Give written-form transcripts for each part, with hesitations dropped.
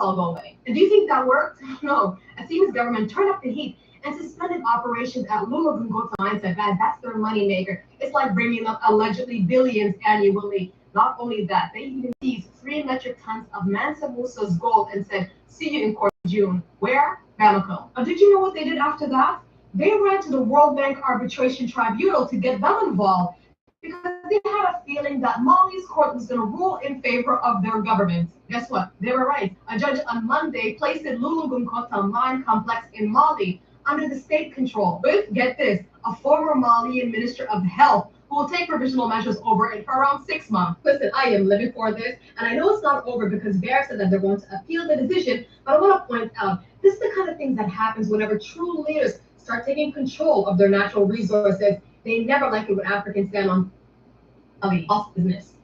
all go away. And do you think that worked? No. As soon as government turned up the heat and suspended operations at Lula Gungota mine, said that that's their moneymaker. It's like bringing up allegedly billions annually. Not only that, they even seized 3 metric tons of Mansa Musa's gold and said, see you in court in June. Where? Bamako. Did you know what they did after that? They ran to the World Bank Arbitration Tribunal to get them involved because they had a feeling that Mali's court was going to rule in favor of their government. Guess what? They were right. A judge on Monday placed the Lulungunkota mine complex in Mali under the state control with, get this, a former Malian Minister of Health who will take provisional measures over it for around 6 months. Listen, I am living for this, and I know it's not over because Bear said that they're going to appeal the decision, but I want to point out this is the kind of thing that happens whenever true leaders start taking control of their natural resources. They never like it when Africans stand on the off business.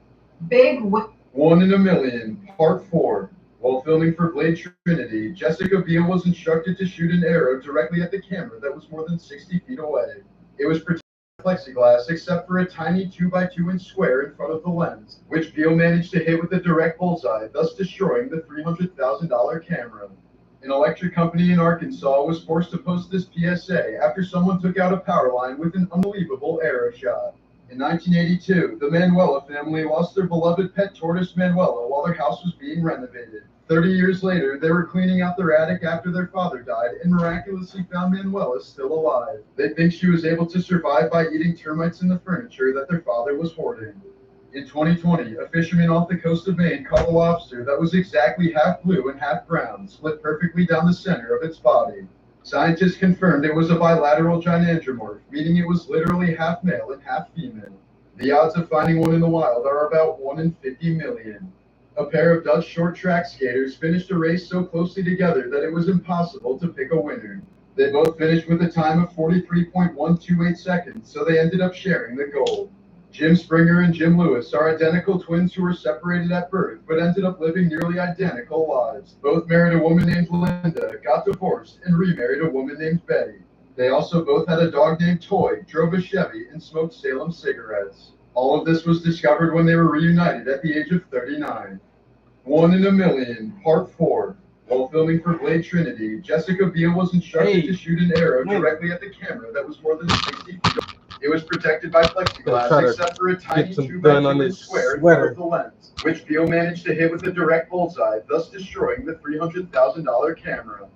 One in a Million, Part 4. While filming for Blade Trinity, Jessica Biel was instructed to shoot an arrow directly at the camera that was more than 60 feet away. It was protected by plexiglass except for a tiny 2x2-inch square in front of the lens, which Biel managed to hit with a direct bullseye, thus destroying the $300,000 camera. An electric company in Arkansas was forced to post this PSA after someone took out a power line with an unbelievable arrow shot. In 1982, the Manuela family lost their beloved pet tortoise Manuela while their house was being renovated. 30 years later, they were cleaning out their attic after their father died and miraculously found Manuela still alive. They think she was able to survive by eating termites in the furniture that their father was hoarding. In 2020, a fisherman off the coast of Maine caught a lobster that was exactly half blue and half brown, split perfectly down the center of its body. Scientists confirmed it was a bilateral gynandromorph, meaning it was literally half male and half female. The odds of finding one in the wild are about 1 in 50 million. A pair of Dutch short track skaters finished a race so closely together that it was impossible to pick a winner. They both finished with a time of 43.128 seconds, so they ended up sharing the gold. Jim Springer and Jim Lewis are identical twins who were separated at birth, but ended up living nearly identical lives. Both married a woman named Linda, got divorced, and remarried a woman named Betty. They also both had a dog named Toy, drove a Chevy, and smoked Salem cigarettes. All of this was discovered when they were reunited at the age of 39. 1 in a Million, Part 4. While filming for Blade Trinity, Jessica Biel was instructed to shoot an arrow directly at the camera that was more than 60 feet away. It was protected by plexiglass except for a tiny 2x2 square in front of the lens, which Biel managed to hit with a direct bullseye, thus destroying the $300,000 camera.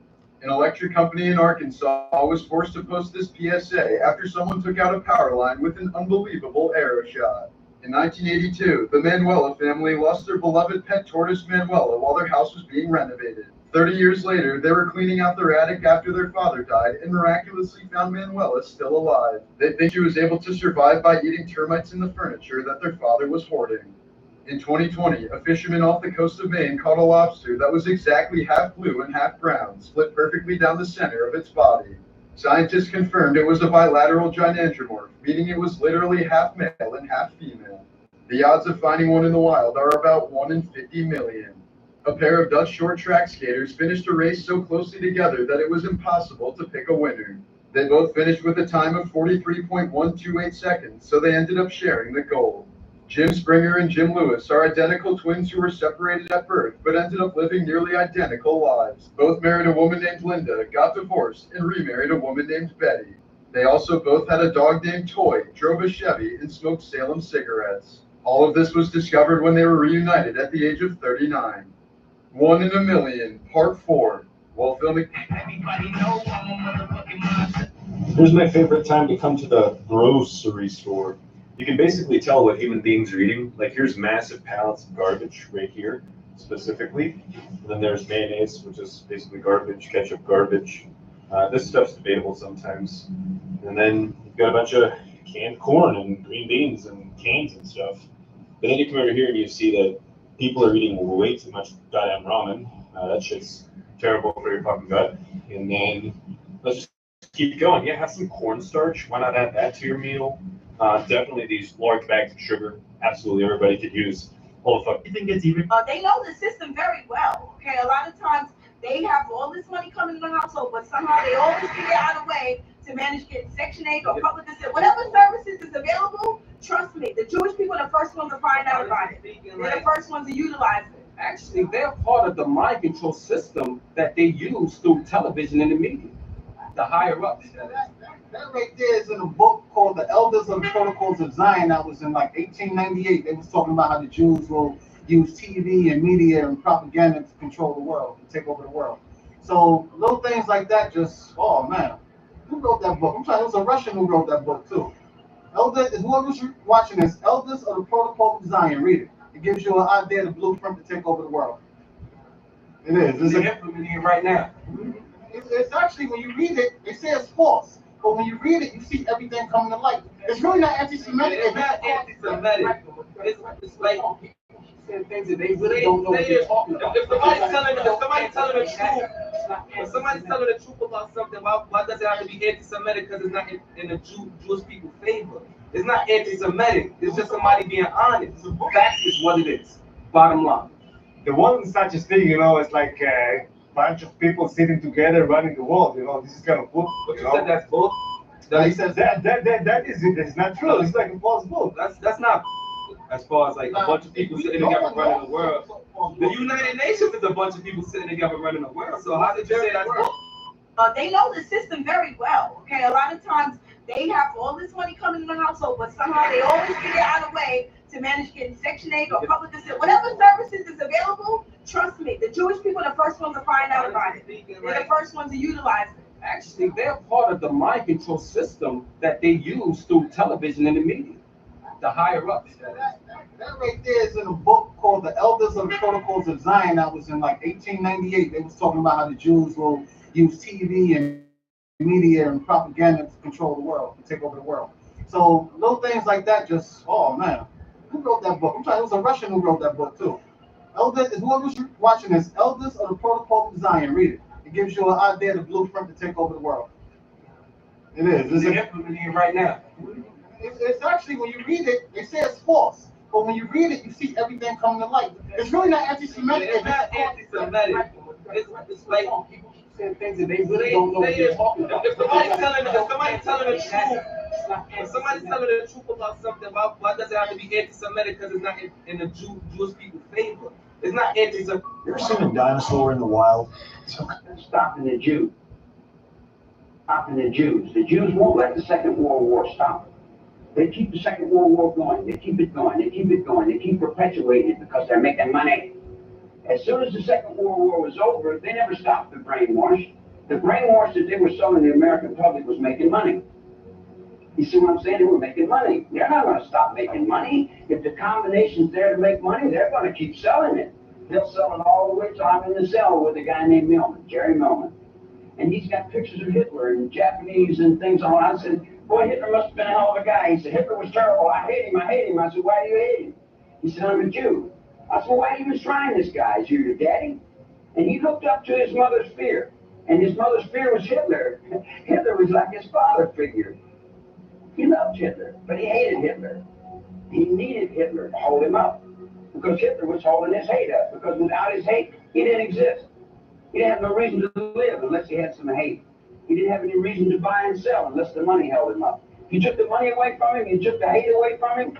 An electric company in Arkansas was forced to post this PSA after someone took out a power line with an unbelievable arrow shot. In 1982, the Manuela family lost their beloved pet tortoise Manuela while their house was being renovated. 30 years later, they were cleaning out their attic after their father died and miraculously found Manuela still alive. They think she was able to survive by eating termites in the furniture that their father was hoarding. In 2020, a fisherman off the coast of Maine caught a lobster that was exactly half blue and half brown, split perfectly down the center of its body. Scientists confirmed it was a bilateral gynandromorph, meaning it was literally half male and half female. The odds of finding one in the wild are about 1 in 50 million. A pair of Dutch short track skaters finished a race so closely together that it was impossible to pick a winner. They both finished with a time of 43.128 seconds, so they ended up sharing the gold. Jim Springer and Jim Lewis are identical twins who were separated at birth, but ended up living nearly identical lives. Both married a woman named Linda, got divorced, and remarried a woman named Betty. They also both had a dog named Toy, drove a Chevy, and smoked Salem cigarettes. All of this was discovered when they were reunited at the age of 39. 1 in a Million, Part 4. While filming... Here's my favorite time to come to the grocery store. You can basically tell what human beings are eating. Like here's massive pallets of garbage right here, specifically. And then there's mayonnaise, which is basically garbage, ketchup garbage. This stuff's debatable sometimes. And then you've got a bunch of canned corn and green beans and cans and stuff. But then you come over here and you see that people are eating way too much goddamn ramen. That shit's terrible for your fucking gut. And then let's just keep going. Yeah, have some cornstarch. Why not add that to your meal? Definitely these large bags of sugar. Absolutely everybody could use. All the fuck. I think it's even. They know the system very well. Okay, a lot of times they have all this money coming in the household, but somehow they always figure out a way to manage getting Section 8 or public assistance. Whatever services is available, trust me, the Jewish people are the first ones to find out about it. They're the first ones to utilize it. Actually, they're part of the mind control system that they use through television and the media. The higher ups. That right there is in a book called The Elders of the Protocols of Zion that was in like 1898. They was talking about how the Jews will use TV and media and propaganda to control the world, to take over the world. So little things like that just, oh man. Who wrote that book? I'm trying, it was a Russian who wrote that book too. Whoever's watching this, Elders of the Protocol of Zion, read it. It gives you an idea, the blueprint to take over the world. It is. They're implementing it right now. It's actually, when you read it, they say it's false. But when you read it, you see everything coming to light. It's really not anti-Semitic. It's not anti-Semitic. It's like saying things that they really don't know what they're talking about. If somebody's telling the truth, if somebody's telling the truth about something, why does it have to be anti-Semitic? Because it's not in the Jewish people's favor. It's not anti-Semitic. It's just somebody being honest. Facts is what it is. Bottom line. The one such a thing, it's like a bunch of people sitting together running the world. This is kind of book. But you said that's book. He says that is it. It's not true. It's like a false book. That's not. As far as like a bunch of people sitting together running the world. The United Nations is a bunch of people sitting together running the world. So how did you say that's book? They know the system very well. Okay, a lot of times they have all this money coming in the household, but somehow they always figure out a way to manage getting Section 8 or public assistance. Whatever services is available, trust me, the Jewish people are the first ones to find out about it. They're the first ones to utilize it. Actually, they're part of the mind control system that they use through television and the media. The higher ups. That right there is in a book called The Elders of the Protocols of Zion that was in like 1898. They was talking about how the Jews will use TV and media and propaganda to control the world, to take over the world. So little things like that just, oh man. Who wrote that book? I'm trying, it was a Russian who wrote that book too. Whoever's watching this, Elders of the Protocol of Zion, read it. It gives you an idea, the blueprint to take over the world. It is. They're implementing it right now. It's actually, when you read it, they say it's false. But when you read it, you see everything coming to light. It's really not anti-Semitic. It's not anti-Semitic. It's like saying things that they really don't know what they're talking about. If somebody's telling the truth about something, why does it have to be anti-Semitic? Because it's not in the Jewish people's favor. It's not anti-Semitic. You ever seen a dinosaur in the wild? Stopping the Jews. Stopping the Jews. The Jews won't let the Second World War stop. They keep the Second World War going. They keep it going. They keep it going. They keep perpetuating it because they're making money. As soon as the Second World War was over, they never stopped the brainwash. The brainwash that they were selling the American public was making money. You see what I'm saying? They were making money. They're not going to stop making money. If the combination's there to make money, they're going to keep selling it. They'll sell it all the way till I'm in the cell with a guy named Millman, Jerry Millman. And he's got pictures of Hitler and Japanese and things on. I said, boy, Hitler must have been a hell of a guy. He said, Hitler was terrible. I hate him. I hate him. I said, why do you hate him? He said, I'm a Jew. I said, well, why do you enshrine this guy? Is he your daddy? And he looked up to his mother's fear. And his mother's fear was Hitler. Hitler was like his father figure. He loved Hitler, but he hated Hitler. He needed Hitler to hold him up. Because Hitler was holding his hate up. Because without his hate, he didn't exist. He didn't have no reason to live unless he had some hate. He didn't have any reason to buy and sell unless the money held him up. If you took the money away from him, you took the hate away from him,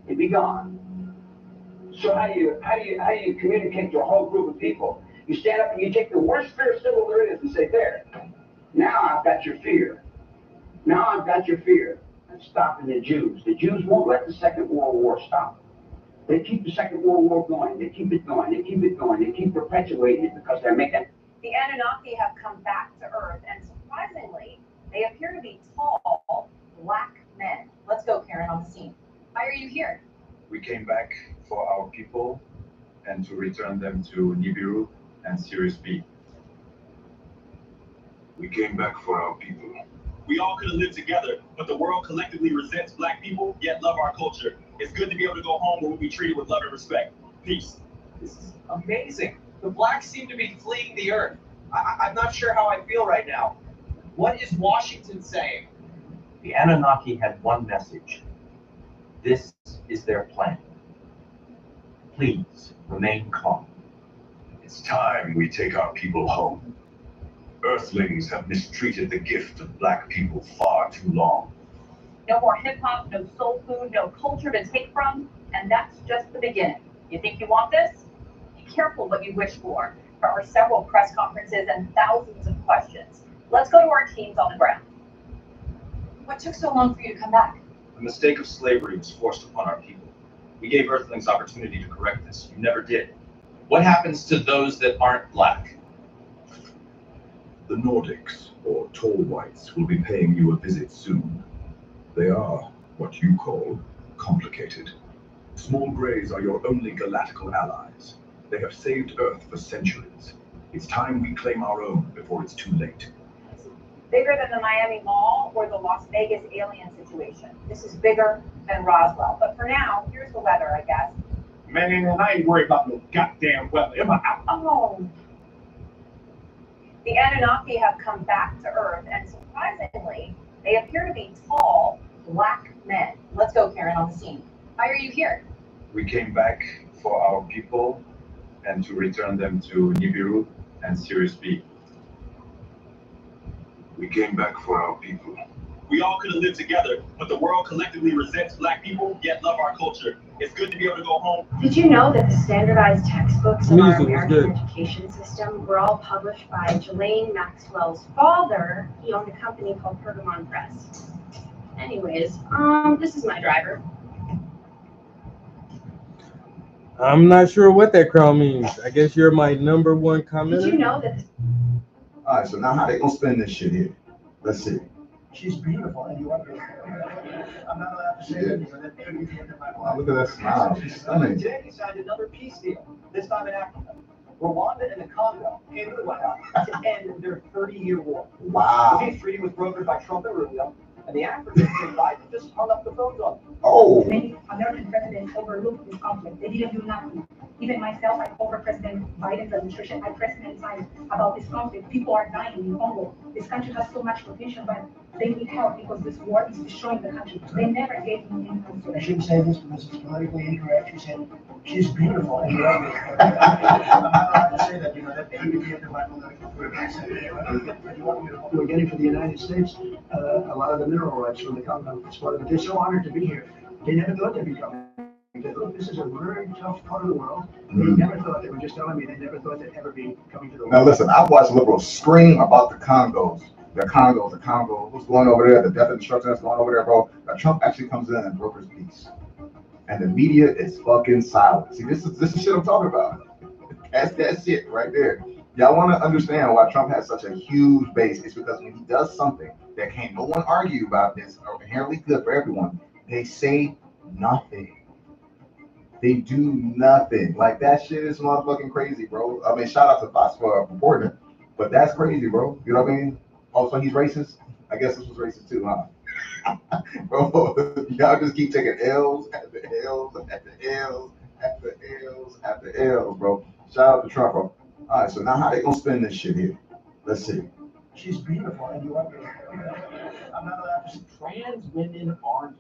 he'd be gone. So how do you communicate to a whole group of people? You stand up and you take the worst fear symbol there is and say, there, now I've got your fear. Now I've got your fear. That's stopping the Jews. The Jews won't let the Second World War stop. They keep the Second World War going. They keep it going. They keep it going. They keep perpetuating it because they're making. The Anunnaki have come back to Earth, and surprisingly, they appear to be tall, black men. Let's go, Karen, on the scene. Why are you here? We came back for our people and to return them to Nibiru and Sirius B. We came back for our people. We all could have lived together, but the world collectively resents black people, yet love our culture. It's good to be able to go home where we'll be treated with love and respect. Peace. This is amazing. The blacks seem to be fleeing the earth. I'm not sure how I feel right now. What is Washington saying? The Anunnaki had one message. This is their plan. Please remain calm. It's time we take our people home. Earthlings have mistreated the gift of black people far too long. No more hip-hop, no soul food, no culture to take from, and that's just the beginning. You think you want this? You careful what you wish for. There are several press conferences and thousands of questions. Let's go to our teams on the ground. What took so long for you to come back? The mistake of slavery was forced upon our people. We gave Earthlings opportunity to correct this. You never did. What happens to those that aren't black? The Nordics, or tall whites, will be paying you a visit soon. They are what you call complicated. Small Greys are your only galactical allies. They have saved Earth for centuries. It's time we claim our own before it's too late. Bigger than the Miami Mall or the Las Vegas alien situation. This is bigger than Roswell. But for now, here's the weather, I guess. Man, I ain't worried about no goddamn weather. Oh. The Anunnaki have come back to Earth, and surprisingly, they appear to be tall, black men. Let's go, Karen, on the scene. Why are you here? We came back for our people and to return them to Nibiru and Sirius B. We came back for our people. We all could have lived together, but the world collectively resents black people, yet love our culture. It's good to be able to go home. Did you know that the standardized textbooks of our American education system were all published by Ghislaine Maxwell's father? He owned a company called Pergamon Press. Anyways, this is my driver. I'm not sure what that crown means. I guess you're my number one commenter. Did you know that? All right, so now how they gonna spend this shit here? Let's see. She's beautiful, and you are beautiful. I'm not allowed to say anything, but that could be the end of my Wow, look at that smile. She's stunning. Today he signed another peace deal, this time in Africa. Rwanda and the Congo came to the White House to end their 30-year war. Wow. The peace treaty was brokered by Trump and Rubio, and the Africans say Biden just hung up the phones on them. Oh. Many American presidents overlooked this conflict. They didn't do nothing. Even myself, I covered President Biden's administration. I pressed many times about this conflict. People are dying in Congo. This country has so much potential, but they need help because this war is destroying the country. They never gave me any answer. I shouldn't say this because it's politically incorrect. She said, she's beautiful, and you are beautiful. I'm not allowed to say that, that could be the end of my political career. We're getting for the United States a lot of the mineral rights from the Congo. They're so honored to be here. They never thought they'd be coming. This is a very tough part of the world. They never thought, they were just telling me, they never thought they'd ever be coming to the world. Now listen, I've watched liberals scream about the Congos. The Congo, what's going over there, the death and destruction that's going over there, bro. Now Trump actually comes in and brokers peace. And the media is fucking silent. See, this is shit I'm talking about. That's that shit right there. Y'all want to understand why Trump has such a huge base. It's because when he does something that can't no one argue about this or inherently good for everyone, they say nothing. They do nothing. Like, that shit is motherfucking crazy, bro. I mean, shout out to Fox for reporting it, but that's crazy, bro. You know what I mean? Also, he's racist. I guess this was racist too, huh? Bro, y'all just keep taking L's after L's after L's after L's after L's, bro. Shout out to Trump, bro. All right, so now how they gonna spend this shit here? Let's see. She's beautiful, and you are beautiful. I'm not allowed to say Trans women aren't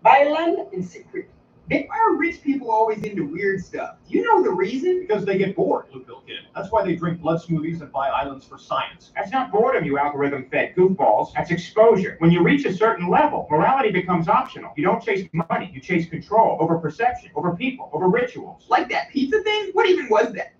violent in secret. Why are rich people always into weird stuff? Do you know the reason? Because they get bored, Luke kid. That's why they drink blood smoothies and buy islands for science. That's not boredom, you algorithm-fed goofballs. That's exposure. When you reach a certain level, morality becomes optional. You don't chase money. You chase control over perception, over people, over rituals. Like that pizza thing? What even was that?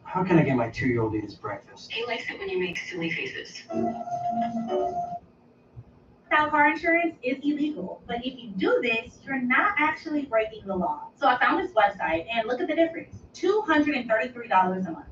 How can I get my 2-year-old eat his breakfast? He likes it when you make silly faces. without car insurance is illegal. But if you do this, you're not actually breaking the law. So I found this website and look at the difference. $233 a month.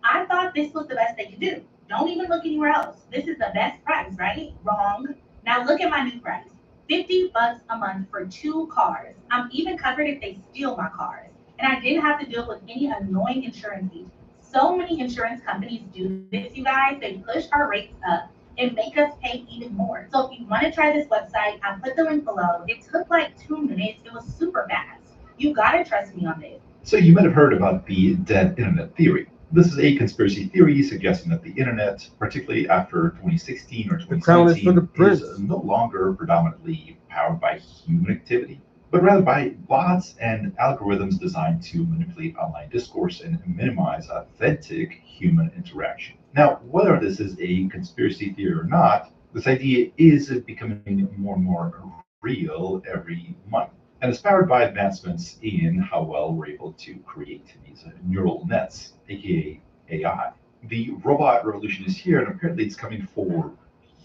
I thought this was the best they could do. Don't even look anywhere else. This is the best price, right? Wrong. Now look at my new price. $50 a month for 2 cars. I'm even covered if they steal my cars. And I didn't have to deal with any annoying insurance agents. So many insurance companies do this, you guys. They push our rates up and make us pay even more. So if you want to try this website, I'll put the link below. It took like 2 minutes. It was super fast. You gotta trust me on this. So you might have heard about the dead internet theory. This is a conspiracy theory suggesting that the internet, particularly after 2016 or 2017, is no longer predominantly powered by human activity, but rather by bots and algorithms designed to manipulate online discourse and minimize authentic human interaction. Now, whether this is a conspiracy theory or not, this idea is becoming more and more real every month. And it's powered by advancements in how well we're able to create these neural nets, aka AI. The robot revolution is here, and apparently it's coming for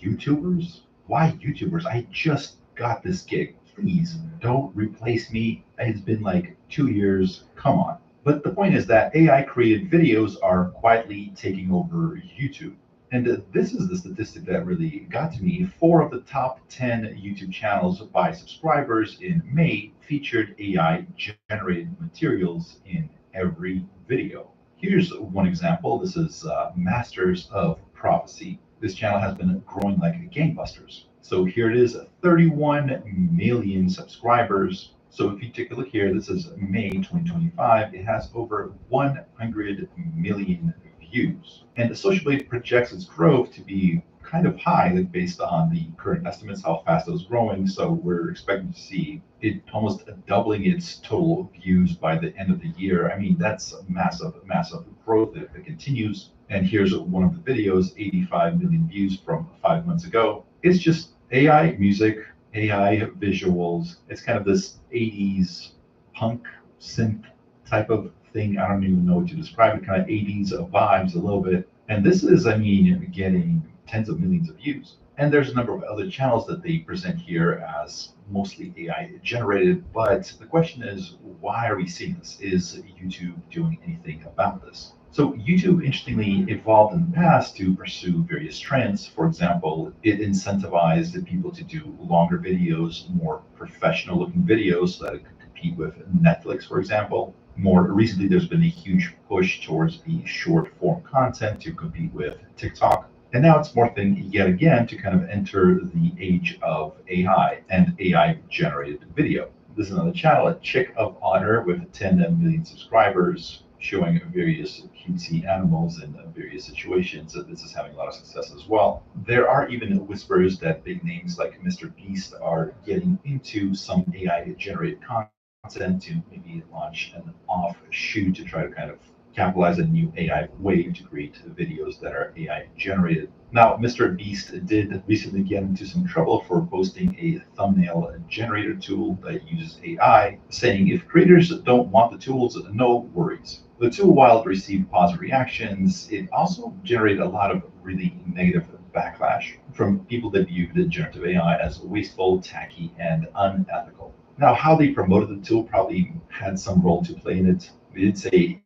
YouTubers. Why YouTubers? I just got this gig. Please don't replace me. It's been like 2 years. Come on. But the point is that AI created videos are quietly taking over YouTube. And this is the statistic that really got to me. 4 of the top 10 YouTube channels by subscribers in May featured AI-generated materials in every video. Here's one example. This is Masters of Prophecy. This channel has been growing like gangbusters. So here it is, 31 million subscribers. So if you take a look here, this is May 2025. It has over 100 million views. And Social Blade projects its growth to be kind of high based on the current estimates, how fast it was growing. So we're expecting to see it almost doubling its total views by the end of the year. I mean, that's massive, massive growth if it continues. And here's one of the videos, 85 million views from 5 months ago. It's just AI music, AI visuals. It's kind of this 80s punk synth type of thing. I don't even know what to describe it, kind of 80s vibes a little bit. And this is, I mean, getting tens of millions of views. And there's a number of other channels that they present here as mostly AI generated. But the question is, why are we seeing this? Is YouTube doing anything about this? So YouTube, interestingly, evolved in the past to pursue various trends. For example, it incentivized people to do longer videos, more professional-looking videos so that it could compete with Netflix, for example. More recently, there's been a huge push towards the short-form content to compete with TikTok. And now it's morphing yet again to kind of enter the age of AI and AI-generated video. This is another channel, A Chick of Honor, with 10 million subscribers, showing various cutesy animals in various situations. So this is having a lot of success as well. There are even whispers that big names like Mr. Beast are getting into some AI-generated content to maybe launch an offshoot to try to kind of capitalize a new AI wave to create videos that are AI generated. Now, Mr. Beast did recently get into some trouble for posting a thumbnail generator tool that uses AI, saying if creators don't want the tools, no worries. The tool, while it received positive reactions, it also generated a lot of really negative backlash from people that viewed the generative AI as wasteful, tacky, and unethical. Now, how they promoted the tool probably had some role to play in it. They did say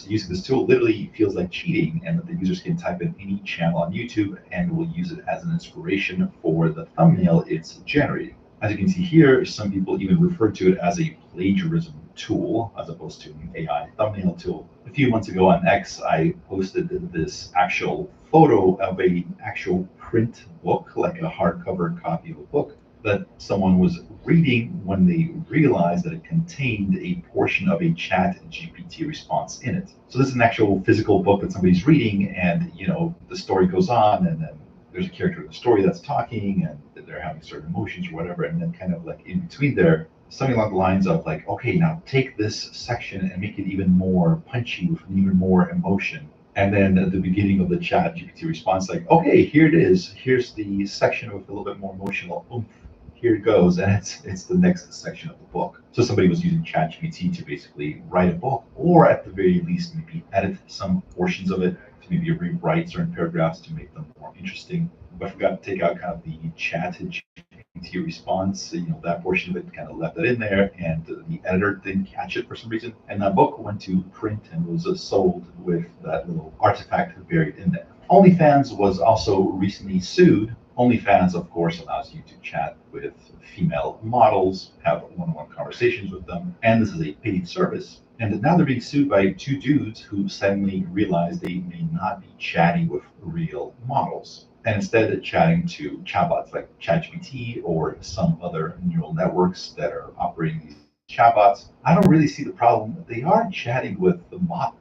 using this tool literally feels like cheating, and that the users can type in any channel on YouTube and will use it as an inspiration for the thumbnail it's generating. As you can see here, some people even refer to it as a plagiarism tool as opposed to an AI thumbnail tool. A few months ago on X, I posted this actual photo of an actual print book, like a hardcover copy of a book, that someone was reading when they realized that it contained a portion of a ChatGPT response in it. So this is an actual physical book that somebody's reading, and you know, the story goes on, and then there's a character in the story that's talking, and they're having certain emotions or whatever, and then kind of like in between there, something along the lines of like, okay, now take this section and make it even more punchy with even more emotion. And then at the beginning of the ChatGPT response, like, okay, here it is. Here's the section with a little bit more emotional oomph. Here it goes, and it's the next section of the book. So somebody was using ChatGPT to basically write a book, or at the very least maybe edit some portions of it to maybe rewrite certain paragraphs to make them more interesting. But I forgot to take out kind of the chat GPT response, that portion of it, kind of left it in there, and the editor didn't catch it for some reason. And that book went to print and was sold with that little artifact buried in there. OnlyFans was also recently sued. OnlyFans, of course, allows you to chat with female models, have one-on-one conversations with them, and this is a paid service. And now they're being sued by two dudes who suddenly realized they may not be chatting with real models, and instead chatting to chatbots like ChatGPT or some other neural networks that are operating these chatbots. I don't really see the problem. They are chatting with the model.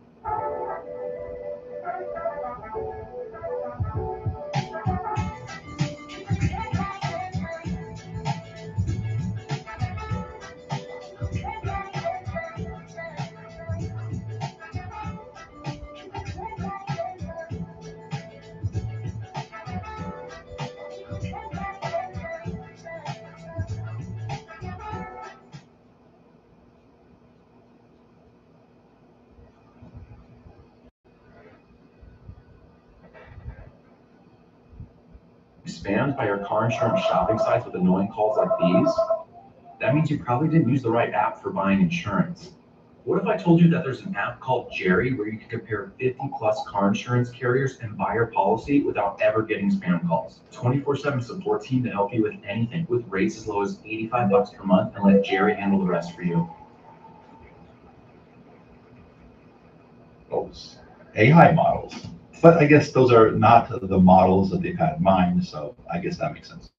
Spammed by your car insurance shopping sites with annoying calls like these? That means you probably didn't use the right app for buying insurance. What if I told you that there's an app called Jerry where you can compare 50 plus car insurance carriers and buy your policy without ever getting spam calls? 24/7 support team to help you with anything with rates as low as $85 per month, and let Jerry handle the rest for you. Those AI models. But I guess those are not the models that they've had in mind, so I guess that makes sense.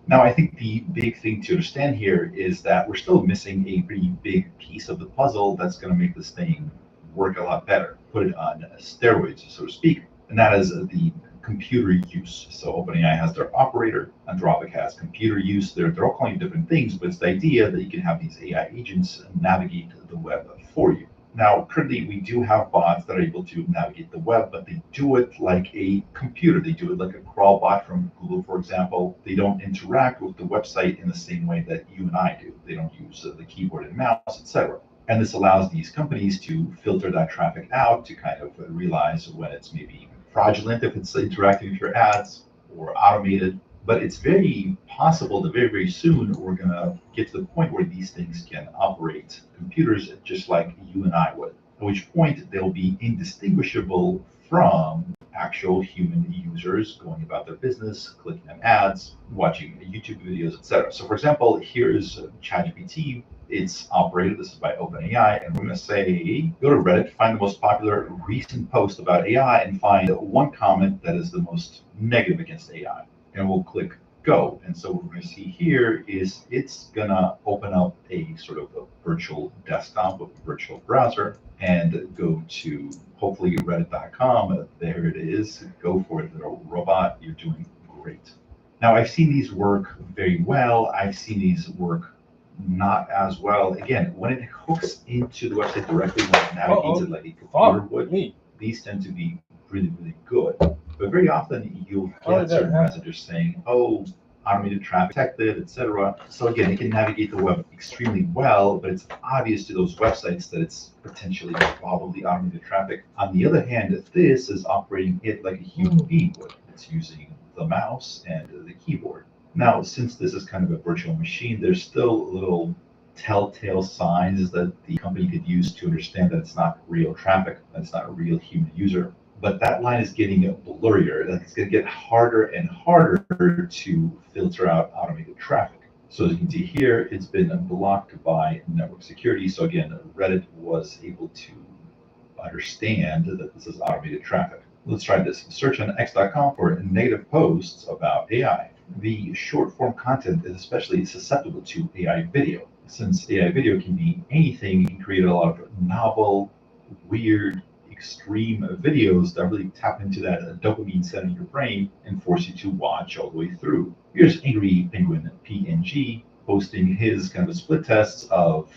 Now, I think the big thing to understand here is that we're still missing a pretty big piece of the puzzle that's going to make this thing work a lot better, put it on steroids, so to speak, and that is the computer use. So OpenAI has their operator, Anthropic has computer use. They're all calling it different things, but it's the idea that you can have these AI agents navigate the web for you. Now, currently, we do have bots that are able to navigate the web, but they do it like a computer. They do it like a crawl bot from Google, for example. They don't interact with the website in the same way that you and I do. They don't use the keyboard and mouse, etc. And this allows these companies to filter that traffic out to kind of realize when it's maybe fraudulent, if it's interacting with your ads, or automated. But it's very possible that very, very soon we're going to get to the point where these things can operate computers just like you and I would, at which point they'll be indistinguishable from actual human users going about their business, clicking on ads, watching YouTube videos, etc. So for example, here's ChatGPT. It's operated, this is by OpenAI, and we're going to say, go to Reddit, find the most popular recent post about AI, and find one comment that is the most negative against AI. And we'll click go. And so what we're going to see here is it's going to open up a sort of a virtual desktop with a virtual browser and go to hopefully reddit.com. There it is. Go for it, little robot. You're doing great. Now, I've seen these work very well. I've seen these work not as well. Again, when it hooks into the website directly, when it navigates it like a computer would, these tend to be really, really good. But very often you'll get certain messages saying, oh, automated traffic detected, etc. So again, it can navigate the web extremely well, but it's obvious to those websites that it's potentially probably automated traffic. On the other hand, this is operating it like a human being would. It's using the mouse and the keyboard. Now, since this is kind of a virtual machine, there's still little telltale signs that the company could use to understand that it's not real traffic, that it's not a real human user. But that line is getting blurrier. It's going to get harder and harder to filter out automated traffic. So as you can see here, it's been blocked by network security. So again, Reddit was able to understand that this is automated traffic. Let's try this. Search on x.com for negative posts about AI. The short form content is especially susceptible to AI video. Since AI video can be anything, you can create a lot of novel, weird, extreme videos that really tap into that dopamine center in your brain and force you to watch all the way through. Here's Angry Penguin PNG posting his kind of split tests of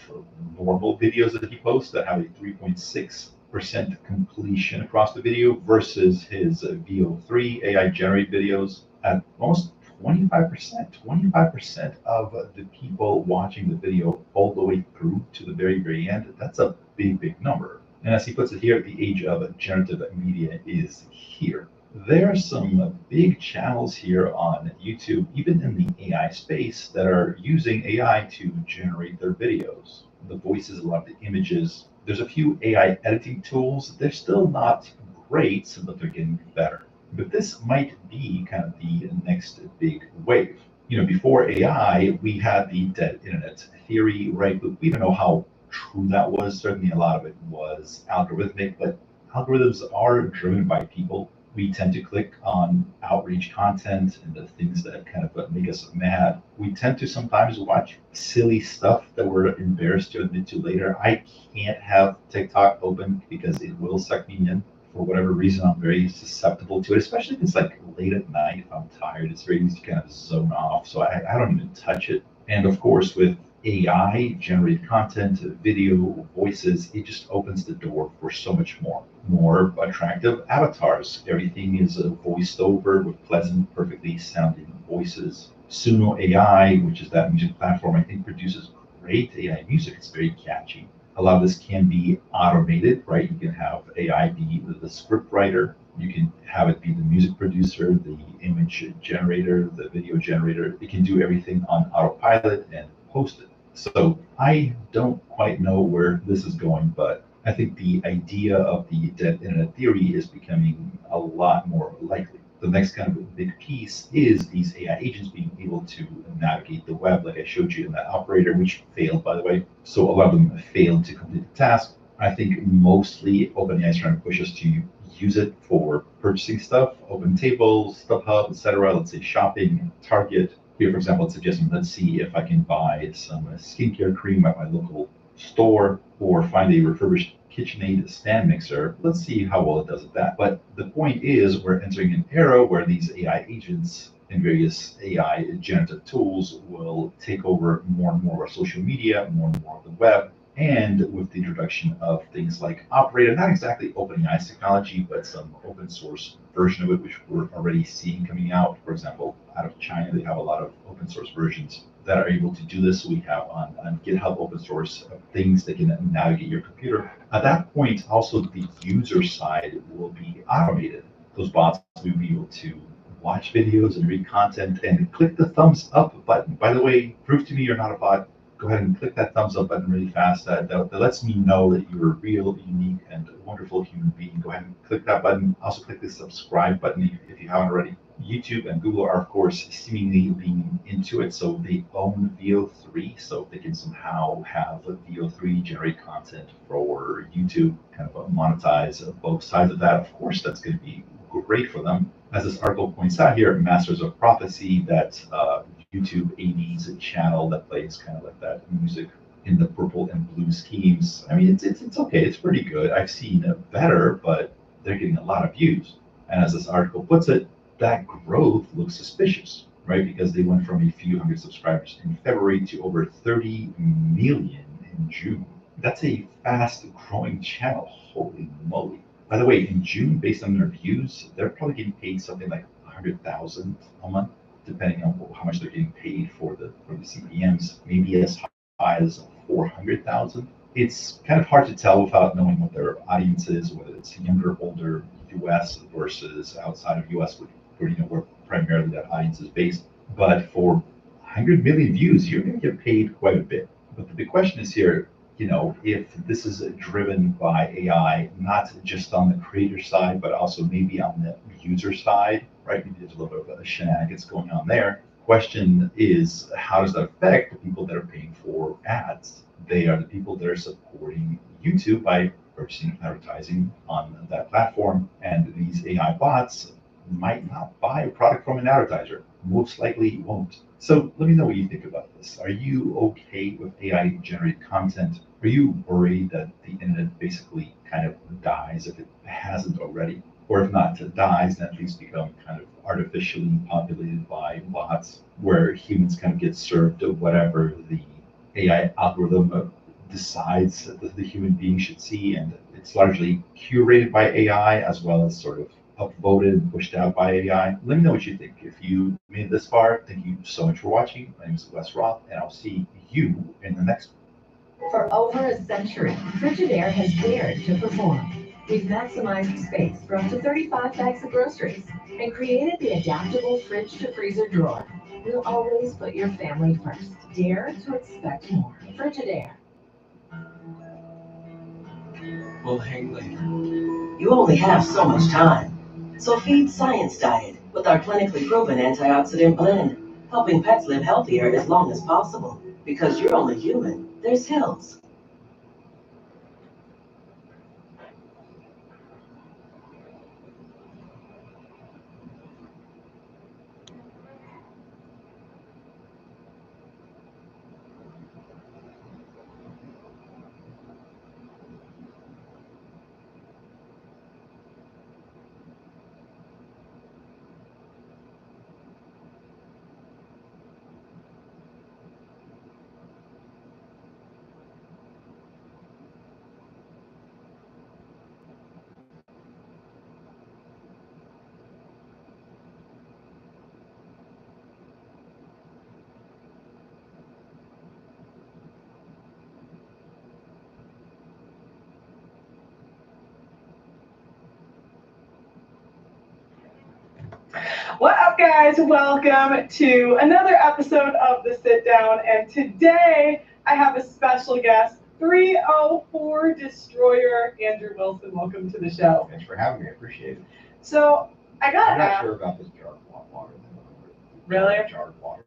normal videos that he posts that have a 3.6% completion across the video versus his VO3 AI generated videos at almost 25%. 25% of the people watching the video all the way through to the very, very end. That's a big, big number. And as he puts it here, the age of generative media is here. There are some big channels here on YouTube, even in the AI space, that are using AI to generate their videos. The voices, a lot of the images. There's a few AI editing tools. They're still not great, but they're getting better. But this might be kind of the next big wave. Before AI, we had the dead internet theory, right? But we don't know how true that was. Certainly a lot of it was algorithmic, but algorithms are driven by people. We tend to click on outreach content and the things that kind of make us mad. We tend to sometimes watch silly stuff that we're embarrassed to admit to later. I can't have TikTok open because it will suck me in. For whatever reason, I'm very susceptible to it, especially if it's like late at night. If I'm tired, it's very easy to kind of zone off. So I don't even touch it. And of course, with AI generated content, video, voices, it just opens the door for so much more attractive avatars. Everything is voiced over with pleasant, perfectly sounding voices. Suno AI, which is that music platform, I think produces great AI music. It's very catchy. A lot of this can be automated, right? You can have AI be the script writer. You can have it be the music producer, the image generator, the video generator. It can do everything on autopilot and post it. So I don't quite know where this is going, but I think the idea of the dead internet theory is becoming a lot more likely. The next kind of big piece is these AI agents being able to navigate the web, like I showed you in that operator, which failed, by the way. So a lot of them failed to complete the task. I think mostly OpenAI is trying to push us to use it for purchasing stuff, OpenTable, StubHub, etc. Let's say shopping, Target. Here, for example, it's suggesting, let's see if I can buy some skincare cream at my local store or find a refurbished KitchenAid stand mixer. Let's see how well it does at that. But the point is, we're entering an era where these AI agents and various AI generative tools will take over more and more of our social media, more and more of the web. And with the introduction of things like Operator, not exactly OpenAI's technology, but some open source version of it, which we're already seeing coming out. For example, out of China, they have a lot of open source versions that are able to do this. We have on GitHub open source things that can navigate your computer. At that point, also the user side will be automated. Those bots will be able to watch videos and read content and click the thumbs up button. By the way, prove to me you're not a bot. Go ahead and click that thumbs up button really fast. That lets me know that you're a real, unique, and wonderful human being. Go ahead and click that button. Also click the subscribe button if you haven't already. YouTube and Google are, of course, seemingly leaning into it. So they own VO3, so they can somehow have VO3 generate content for YouTube, kind of monetize both sides of that. Of course, that's going to be great for them. As this article points out here, Masters of Prophecy, that YouTube 80s channel that plays kind of like that music in the purple and blue schemes. I mean, it's okay. It's pretty good. I've seen it better, but they're getting a lot of views. And as this article puts it, that growth looks suspicious, right? Because they went from a few hundred subscribers in February to over 30 million in June. That's a fast growing channel. Holy moly. By the way, in June, based on their views, they're probably getting paid something like 100,000 a month, depending on how much they're getting paid for the CPMs, maybe as high as 400,000. It's kind of hard to tell without knowing what their audience is, whether it's younger, older, US versus outside of US, where primarily that audience is based. But for 100 million views, you're going to get paid quite a bit. But the big question is here, if this is driven by AI, not just on the creator side, but also maybe on the user side, right? Maybe there's a little bit of a shenanigans going on there. Question is, how does that affect the people that are paying for ads? They are the people that are supporting YouTube by purchasing advertising on that platform, and these AI bots might not buy a product from an advertiser, most likely won't. So let me know what you think about this. Are you okay with AI generated content? Are you worried that the internet basically kind of dies if it hasn't already? Or if not dies, then at least become kind of artificially populated by bots, where humans kind of get served whatever the AI algorithm decides that the human being should see, and it's largely curated by AI as well as sort of upvoted and pushed out by AI. Let me know what you think. If you made it this far, thank you so much for watching. My name is Wes Roth, and I'll see you in the next one. For over a century, Frigidaire has dared to perform. We've maximized space for up to 35 bags of groceries and created the adaptable fridge to freezer drawer. We'll always put your family first. Dare to expect more. Frigidaire. We'll hang later. You only have so much time. So feed Science Diet with our clinically proven antioxidant blend, helping pets live healthier as long as possible. Because you're only human, there's Hills. What up, guys? Welcome to another episode of The Sit Down, and today I have a special guest, 304 Destroyer, Andrew Wilson. Welcome to the show. Thanks for having me. I appreciate it. So I got I'm not sure about this jar of water. Really? Jar of water.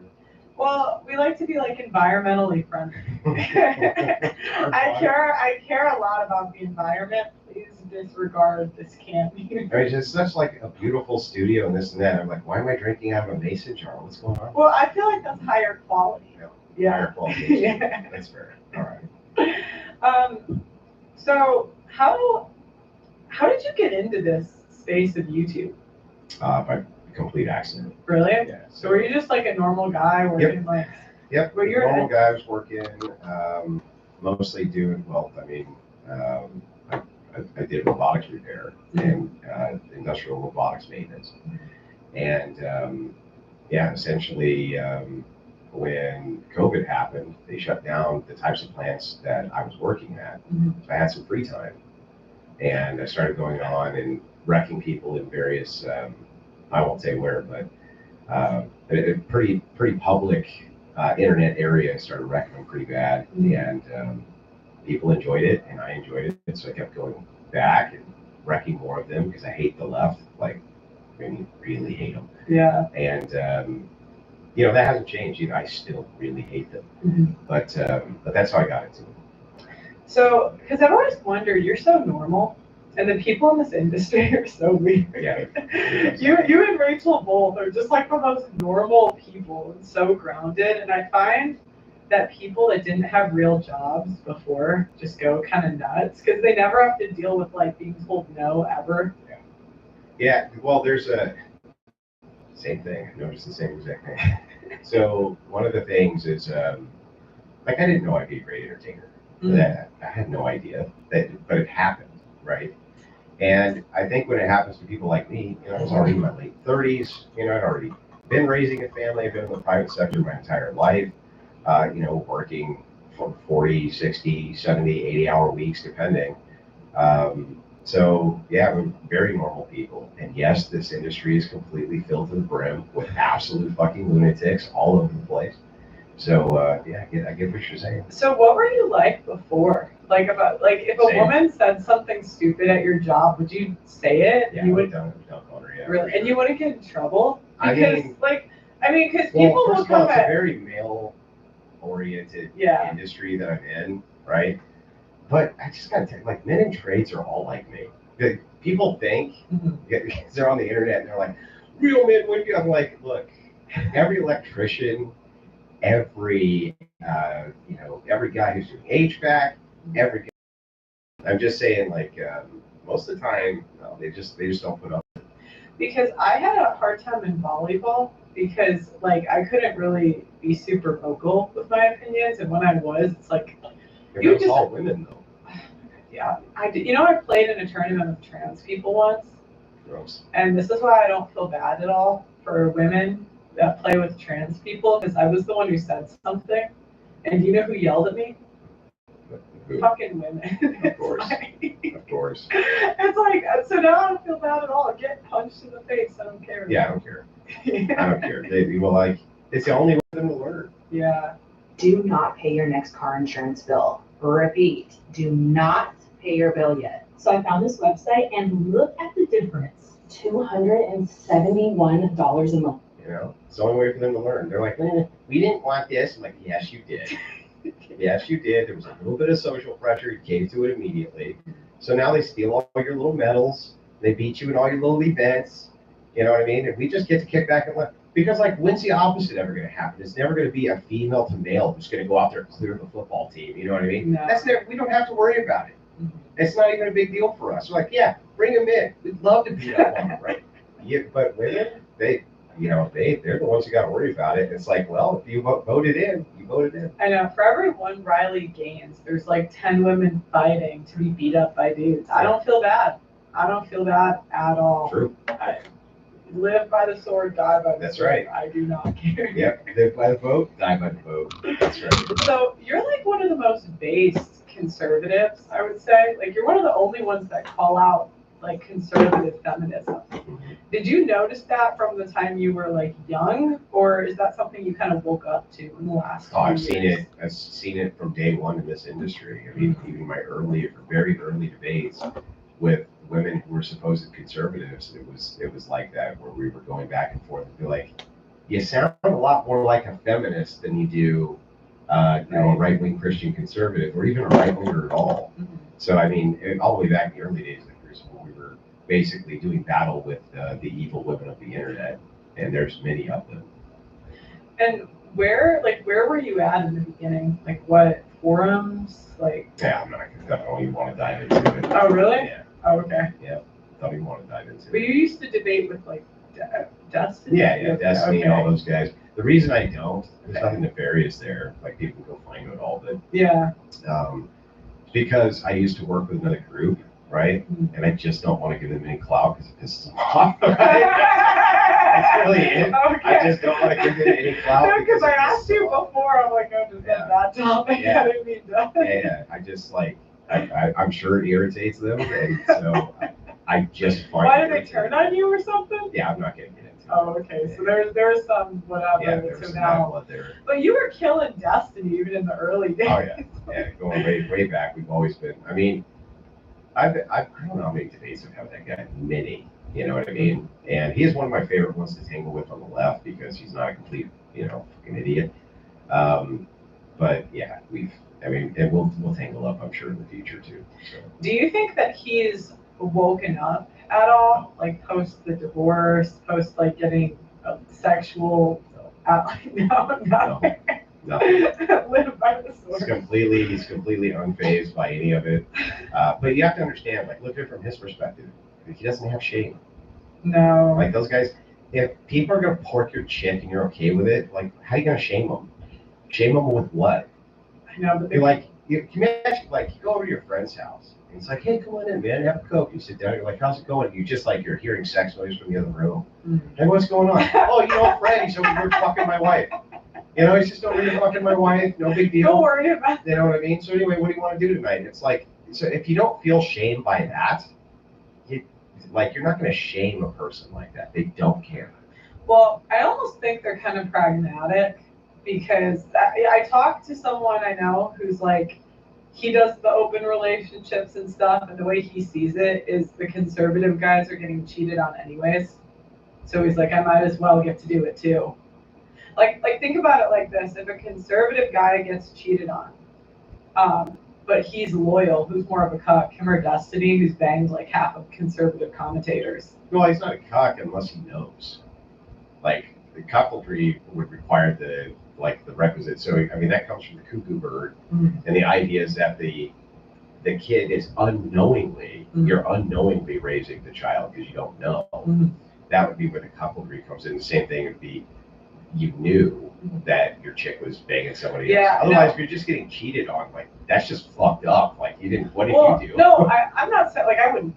Well, we like to be like environmentally friendly. I care a lot about the environment. Please disregard this candy. I mean, it's such like a beautiful studio and this and that. I'm like, why am I drinking out of a mason jar? What's going on? Well, I feel like that's higher quality. Yeah. Higher quality. Yeah. That's fair. All right. So how did you get into this space of YouTube? By complete accident. Really? Yeah. So were you just like a normal guy working like? Yep. Where you're normal guy was working, mostly doing, well, I mean, I did robotics repair and industrial robotics maintenance. And yeah, essentially, when COVID happened, they shut down the types of plants that I was working at. So I had some free time. And I started going on and wrecking people in various, I won't say where, but a pretty public internet area. I started wrecking them pretty bad. And people enjoyed it and I enjoyed it. So I kept going back and wrecking more of them because I hate the left, like, I mean, really hate them. Yeah. And, you know, that hasn't changed. You know, I still really hate them. But that's how I got into it. So, because I've always wondered, you're so normal, and the people in this industry are so weird. Yeah. You and Rachel both are just like the most normal people and so grounded. And I find that people that didn't have real jobs before just go kind of nuts because they never have to deal with like being told no ever. Yeah. Well, there's a same thing. I noticed the same exact thing. So one of the things is, like, I didn't know I'd be a great entertainer. That I had no idea that, but it happened, right? And I think when it happens to people like me, you know, I was already in my late 30s, you know, I'd already been raising a family, I've been in the private sector my entire life, you know, working for 40, 60, 70, 80-hour weeks, depending. So yeah, we're very normal people. And yes, this industry is completely filled to the brim with absolute fucking lunatics all over the place. So yeah, I get what you're saying. So what were you like before? Like about if a woman said something stupid at your job, would you say it? Yeah, you would don't call her, yeah. really, and you wouldn't get in trouble I because mean, because people first will of all, come it's a at very male-oriented industry that I'm in, right? But I just gotta tell you, like, men in trades are all like me. People think, they're on the internet and they're like, real men would be. I'm like, look, every electrician, every you know, every guy who's doing HVAC, I'm just saying, like, most of the time, no, they just don't put up. because I had a hard time in volleyball because like I couldn't really be super vocal with my opinions, and when I was, it's like you just all women though. Yeah, I did. You know, I played in a tournament of trans people once. Gross. And this is why I don't feel bad at all for women that play with trans people, because I was the one who said something. And do you know who yelled at me? fucking women. Of course. Of course. It's like, so now I don't feel bad at all. Get punched in the face. I don't care. Yeah, I don't care. I don't care. They will like, it's the only way for them to learn. Yeah. Do not pay your next car insurance bill. Repeat, do not pay your bill yet. So I found this website and look at the difference. $271 a month. You know, it's the only way for them to learn. They're like, we didn't want this. I'm like, yes, you did. Yes, you did. There was a little bit of social pressure. You came to it immediately. So now they steal all your little medals. They beat you in all your little events. You know what I mean? And we just get to kick back and let. Because, like, when's the opposite ever going to happen? It's never going to be a female to male who's going to go out there and clear the football team. You know what I mean? No. That's never, we don't have to worry about it. Mm-hmm. It's not even a big deal for us. We're like, yeah, bring them in. We'd love to beat up on them, right? Yeah, but women, they're the ones who got to worry about it. It's like, well, if you voted in, you voted in. I know. For every one Riley gains, there's like 10 women fighting to be beat up by dudes. I don't feel bad. I don't feel bad at all. True. I live by the sword, die by the That's sword. right. I do not care. Yep. Live by the vote, die by the vote. That's right. So you're like one of the most based conservatives, I would say. Like you're one of the only ones that call out like conservative feminism. Did you notice that from the time you were like young, or is that something you kind of woke up to in the last Oh, I've few seen years? it. I've seen it from day one in this industry. I mean, even my very early debates with women who were supposed conservatives, it was like that, where we were going back and forth and be like, you sound a lot more like a feminist than you do, a right-wing Christian conservative, or even a right-winger at all. Mm-hmm. So I mean, all the way back in the early days of the Crucible, we were basically doing battle with the evil women of the internet, and there's many of them. And where were you at in the beginning? Like what forums? Like Yeah, I don't even want to dive into it. Oh really? Yeah. Oh, okay. Yeah, don't even want to dive into it. But you used to debate with like Dustin? Yeah, Destiny Okay. and all those guys. The reason I don't, there's nothing nefarious there. Like people can go find it all, but Yeah. Because I used to work with another group, right? Mm-hmm. And I just don't want to give them any clout because it pisses them off. That's really it. Okay. I just don't want to give them any clout. No, because I it pisses asked you them off. before, I'm like, oh, just that topic. Yeah. I didn't mean to. Yeah, I just like, I'm sure it irritates them, and so I just find Why it did they irritating. turn on you or something? Yeah, I'm not getting into it. Oh, okay. So there was some whatever. Yeah, there so was some now, bad blood there. but you were killing Destiny even in the early days. Oh yeah, going way back. We've always been. I mean, I don't know how many debates I've had with that guy. Many, you know what I mean? And he is one of my favorite ones to tangle with on the left because he's not a complete, fucking idiot. But yeah, and we'll tangle up, I'm sure, in the future too. So. Do you think that he's woken up at all? Like post the divorce, post like getting sexual? No. Live by the sword. He's completely unfazed by any of it. But you have to understand, like, look at it from his perspective. He doesn't have shame. No. Like those guys, if people are gonna pork your chick and you're okay with it, like, how are you gonna shame them? Shame them with what? I know, but you're like, can you imagine, like, you go over to your friend's house and it's like, hey, come on in, man, have a Coke. You sit down, you're like, how's it going? You just like, you're hearing sex noise from the other room. Mm-hmm. Hey, what's going on? Oh, Fred, he's over here fucking my wife. He's just over here fucking my wife. No big deal. Don't worry about it. You know what I mean? So anyway, what do you want to do tonight? It's like, so if you don't feel shame by that, you're not going to shame a person like that. They don't care. Well, I almost think they're kind of pragmatic because I talked to someone I know who's like, he does the open relationships and stuff, and the way he sees it is the conservative guys are getting cheated on anyways. So he's like, I might as well get to do it too. Like think about it like this: if a conservative guy gets cheated on, but he's loyal, who's more of a cuck, him or Destiny, who's banged like half of conservative commentators? Well, he's not a cuck unless he knows. Like, the cuckoldry would require the requisite. So, I mean, that comes from the cuckoo bird. Mm-hmm. And the idea is that the kid is unknowingly, you're unknowingly raising the child because you don't know. Mm-hmm. That would be where the cuckoldry comes in. The same thing would be, you knew that your chick was banging somebody else. Otherwise, if you're just getting cheated on, like, that's just fucked up. Like, what did you do? No, I'm not saying, like, I wouldn't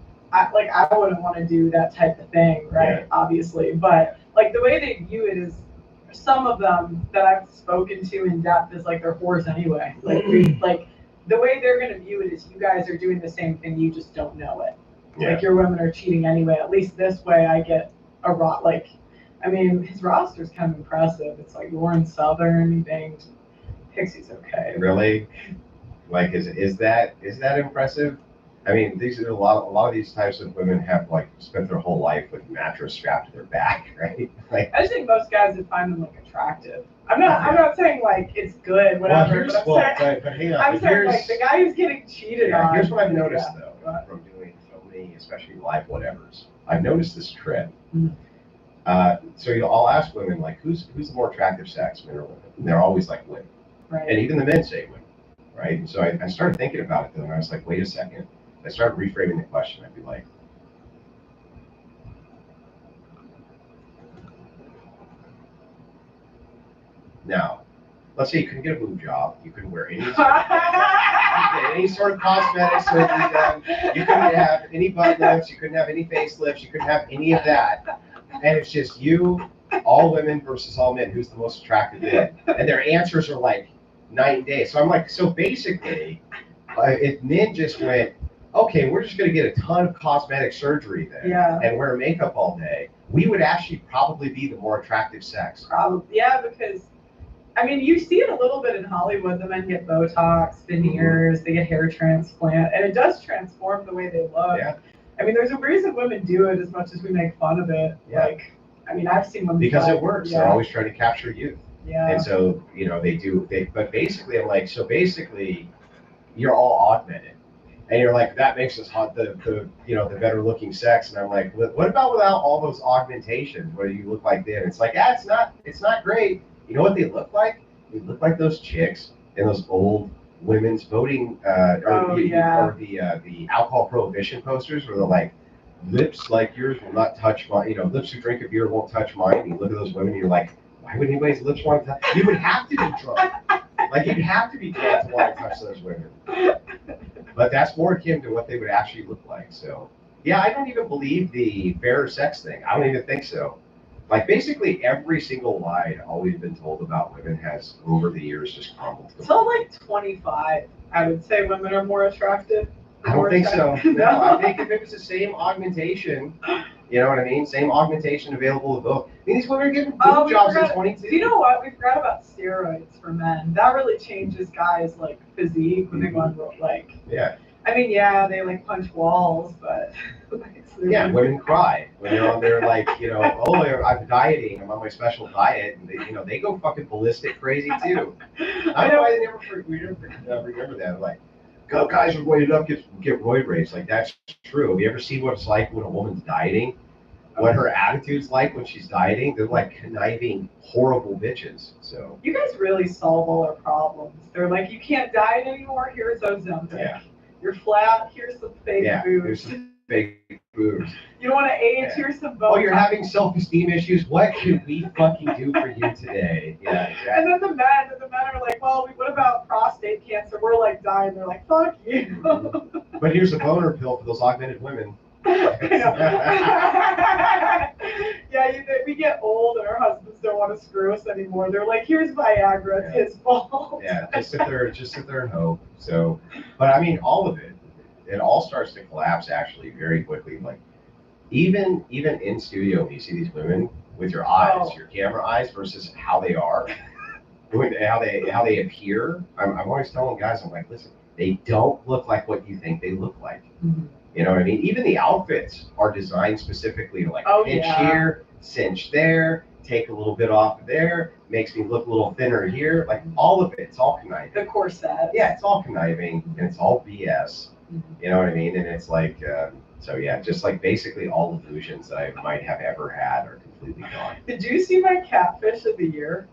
want to do that type of thing, right? Yeah. Obviously. But, like, the way they view it is, some of them that I've spoken to in depth is like they're whores anyway. Like the way they're gonna view it is you guys are doing the same thing, you just don't know it. Yeah. Like your women are cheating anyway. At least this way I get a like, I mean, his roster's kind of impressive. It's like Lauren Southern, banged Pixie's okay. Really? Like, is that impressive? I mean, these are a lot of these types of women have like spent their whole life with mattress strapped to their back, right? Like, I just think most guys would find them like attractive. I'm not saying like it's good, whatever. But hang on. I'm saying like the guy who's getting cheated on. Here's what I've noticed though, from doing so many, especially live whatevers. I've noticed this trend. So I'll ask women like, who's the more attractive sex, men or women? And they're always like women. Right. And even the men say women, right? And so I started thinking about it though, and I was like, wait a second. I started reframing the question. I'd be like, now, let's say you couldn't get a boob job, you couldn't wear any sort of cosmetic surgery done, you couldn't have any butt lifts, you couldn't have any facelifts, you couldn't have any of that, and it's just you, all women versus all men, who's the most attractive man? And their answers are like night and day. So I'm like, so basically, if men just went, okay, we're just going to get a ton of cosmetic surgery then and wear makeup all day, we would actually probably be the more attractive sex. Probably, yeah, because I mean, you see it a little bit in Hollywood. The men get Botox, veneers, they get hair transplant, and it does transform the way they look. Yeah. I mean, there's a reason women do it as much as we make fun of it. Yeah. Like, I mean, I've seen women because try, it works. They're always trying to capture youth. Yeah. And so, but basically I'm like, so basically you're all augmented. And you're like, that makes us hot, the better looking sex. And I'm like, what about without all those augmentations? What do you look like then? It's like, it's not great. You know what they look like? They look like those chicks in those old women's voting or the alcohol prohibition posters where they're like, lips like yours will not touch mine. Lips who drink a beer won't touch mine. And you look at those women and you're like, why would anybody's lips want to touch? You would have to be drunk. Like you'd have to be drunk to want to touch those women. But that's more akin to what they would actually look like. So yeah, I don't even believe the fairer sex thing. I don't even think so. Like basically every single lie I've always been told about women has over the years just crumbled. So like 25, I would say women are more attractive. I don't think so. No, I think if it was the same augmentation, you know what I mean? Same augmentation available to both. I mean, these women are getting boob jobs at 22. You know what? We forgot about steroids for men. That really changes guys' like physique when they go on like. Yeah. I mean, yeah, they like punch walls, but. Yeah, women cry when they're on their like, oh, I'm dieting, I'm on my special diet, and they go fucking ballistic crazy too. I don't know why we never remember that. Like, guys are weighted up, get roid rage. Like that's true. Have you ever seen what it's like when a woman's dieting? What her attitude's like when she's dieting? They're like conniving, horrible bitches. So you guys really solve all our problems. They're like, you can't diet anymore. Here's Ozempic. Yeah. You're flat. Here's some fake boobs. Here's some fake boobs. You don't want to age. Here's some Botox. Oh, you're having self-esteem issues. What can we fucking do for you today? Yeah, exactly. And then the men are like, well, what about prostate cancer? We're like dying. They're like, fuck you. But here's a boner pill for those augmented women. Yeah, we get old and our husbands don't want to screw us anymore. They're like, here's Viagra. It's his fault. Yeah, just sit there and hope. So, but I mean, all of it all starts to collapse actually very quickly. Like even in studio, when you see these women with your eyes, your camera eyes versus how they are, how they appear. I'm always telling guys, I'm like, listen, they don't look like what you think they look like. Mm-hmm. You know what I mean? Even the outfits are designed specifically to like pinch here, cinch there, take a little bit off of there, makes me look a little thinner here. Like all of it, it's all conniving. The corset. Yeah, it's all conniving and it's all BS. Mm-hmm. You know what I mean? And it's like, so yeah, just like basically all illusions that I might have ever had are completely gone. Did you see my catfish of the year?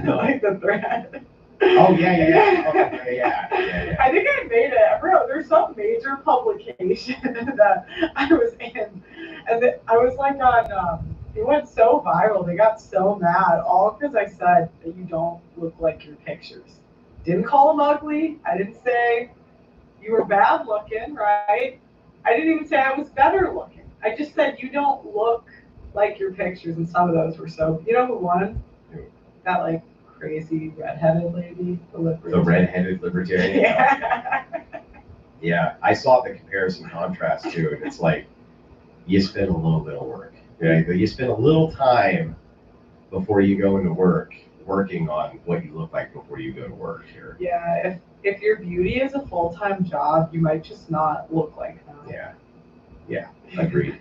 No. Like the thread. Oh yeah. Okay, yeah. I think I made it. Bro, there's some major publication that I was in, and I was like on. It went so viral. They got so mad, all because I said that you don't look like your pictures. Didn't call them ugly. I didn't say you were bad looking, right? I didn't even say I was better looking. I just said you don't look like your pictures, and some of those were so. You know who won? That like crazy redheaded lady, the The libertarian. redheaded libertarian. Yeah. Yeah, I saw the comparison contrast too, and it's like, you spend a little bit of work, right? You spend a little time before you go into work, working on what you look like before you go to work here. Yeah, if your beauty is a full-time job, you might just not look like that. Yeah, agreed.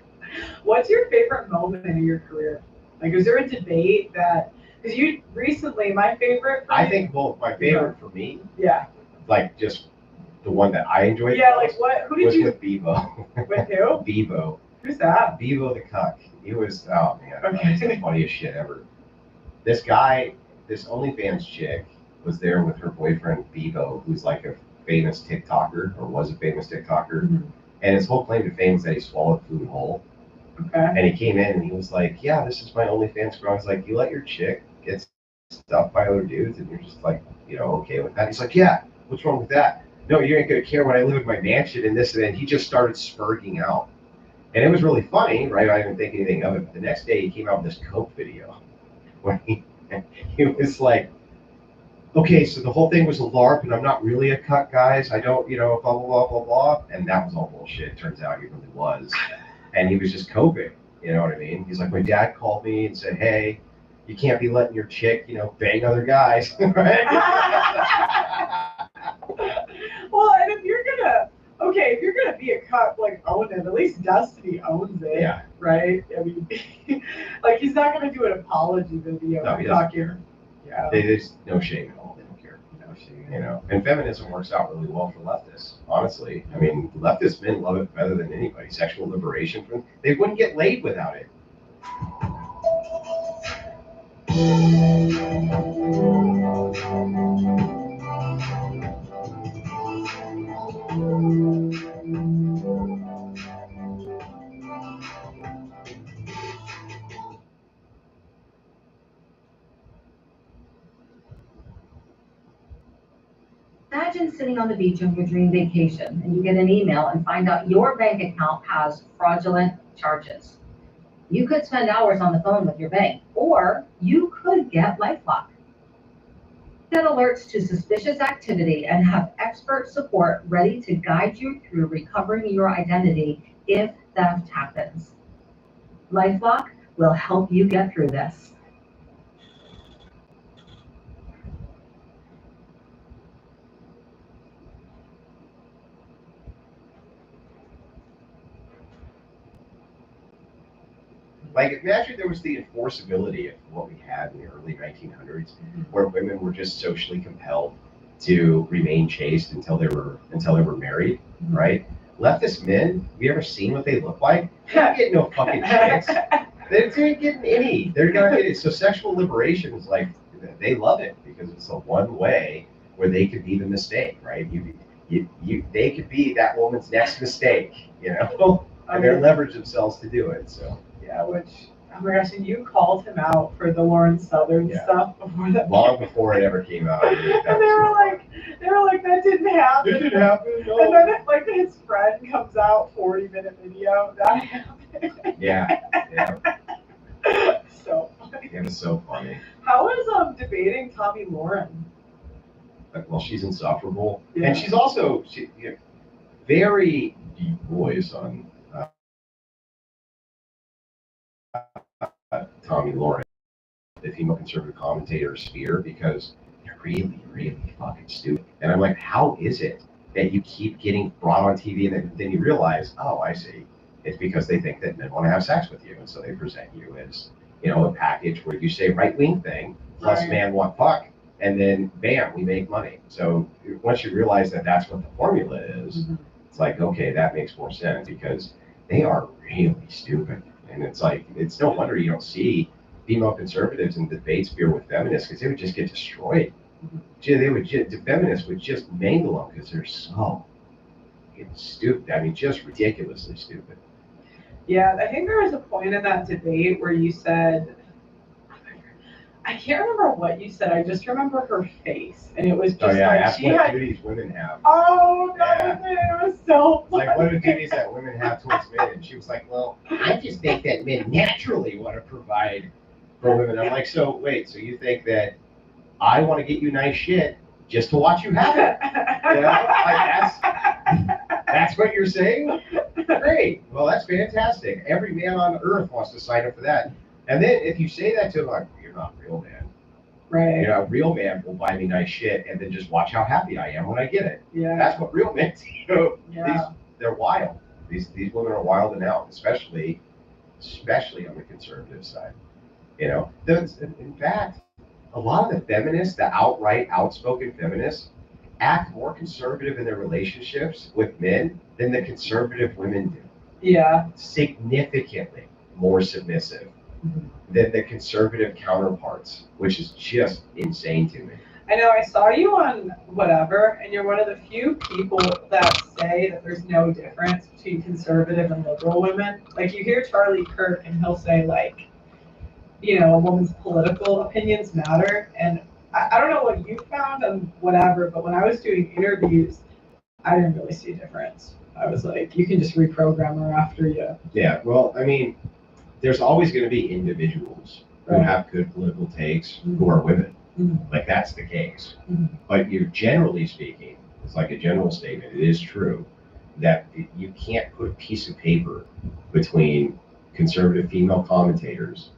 What's your favorite moment in your career? Like, is there a debate that, because you recently, my favorite. I think both, my favorite for me, Yeah. like just the one that I enjoyed Yeah, most like what? Who did was you? with Bevo. With who? Bevo. Who's that? Bevo the cuck. He was, oh man, Okay. it's the funniest shit ever. This guy, this OnlyFans chick, was there with her boyfriend Bevo, who's like a famous TikToker, or was a famous TikToker. Mm-hmm. And his whole claim to fame is that he swallowed food whole. Okay. And he came in and he was like, yeah, this is my OnlyFans girl. I was like, you let your chick get stuffed by other dudes and you're just like, you know, okay with that? He's like, yeah, what's wrong with that? No, you ain't gonna care when I live in my mansion and this and then. He just started spurging out. And it was really funny, right? I didn't think anything of it. But the next day he came out with this Coke video where he was like, okay, so the whole thing was a LARP and I'm not really a cuck, guys. I don't, you know, blah, blah, blah, blah, blah. And that was all bullshit. Turns out he really was. And he was just coping, you know what I mean? He's like, my dad called me and said, hey, you can't be letting your chick, you know, bang other guys, right? Well, and if you're gonna be a cuck, like own it. At least Destiny owns it, Yeah. right? I mean, like he's not gonna do an apology video. No, he doesn't talking. care. Yeah. There's no shame at all. They don't care. No shame. You know, and feminism works out really well for leftists, honestly. I mean, leftist men love it better than anybody. Sexual liberation, they wouldn't get laid without it. Imagine sitting on the beach on your dream vacation and you get an email and find out your bank account has fraudulent charges. You could spend hours on the phone with your bank, or you could get LifeLock. Get alerts to suspicious activity and have expert support ready to guide you through recovering your identity if theft happens. LifeLock will help you get through this. Like, imagine there was the enforceability of what we had in the early 1900s, where women were just socially compelled to remain chaste until they were married, right? Leftist men, have you ever seen what they look like? They don't get no fucking chicks. They're getting any. They're not getting. So sexual liberation is like, they love it because it's the one way where they could be the mistake, right? They could be that woman's next mistake, you know, and they leverage themselves to do it. So. Yeah, which, oh my gosh, and you called him out for the Lawrence Southern stuff before that. Long before it ever came out. And they were like, that didn't happen. It didn't happen, no. And then like his friend comes out, 40-minute video, that happened. Yeah. So funny. It was so funny. How is debating Tommy Lauren? Like, well, she's insufferable. Yeah. And she's also very deep voice on Tommy Lauren, the female conservative commentator sphere, because they're really, really fucking stupid. And I'm like, how is it that you keep getting brought on TV and then you realize, oh, I see. It's because they think that men want to have sex with you. And so they present you as, you know, a package where you say right-wing thing, plus Right. man want fuck, and then bam, we make money. So once you realize that that's what the formula is, it's like, okay, that makes more sense because they are really stupid. And it's like, it's no wonder you don't see female conservatives in debates sphere with feminists because they would just get destroyed. The feminists would just mangle them because they're so stupid. I mean, just ridiculously stupid. Yeah, I think there was a point in that debate where you said, I can't remember what you said. I just remember her face, and it was just like ask she what had. duties women have. Oh, that was it. It was so funny. Like, what are the duties that women have towards men? And she was like, well, I just think that men naturally want to provide for women. I'm like, so wait, so you think that I want to get you nice shit just to watch you have it. You know, like that's what you're saying? Great. Well, that's fantastic. Every man on earth wants to sign up for that. And then if you say that to them, like, you're not real, man. Right. You know, a real man will buy me nice shit and then just watch how happy I am when I get it. Yeah. That's what real men do. Yeah. They're wild. These women are wild and out, especially on the conservative side. You know, in fact, a lot of the feminists, the outright outspoken feminists, act more conservative in their relationships with men than the conservative women do. Yeah. Significantly more submissive than the conservative counterparts, which is just insane to me. I know, I saw you on whatever, and you're one of the few people that say that there's no difference between conservative and liberal women. Like, you hear Charlie Kirk, and he'll say, like, you know, a woman's political opinions matter. And I don't know what you found on whatever, but when I was doing interviews, I didn't really see a difference. I was like, you can just reprogram her after you. Yeah, well, I mean, there's always going to be individuals who have good political takes who are women. Like, that's the case. But you're generally speaking, it's like a general statement, it is true that you can't put a piece of paper between conservative female commentators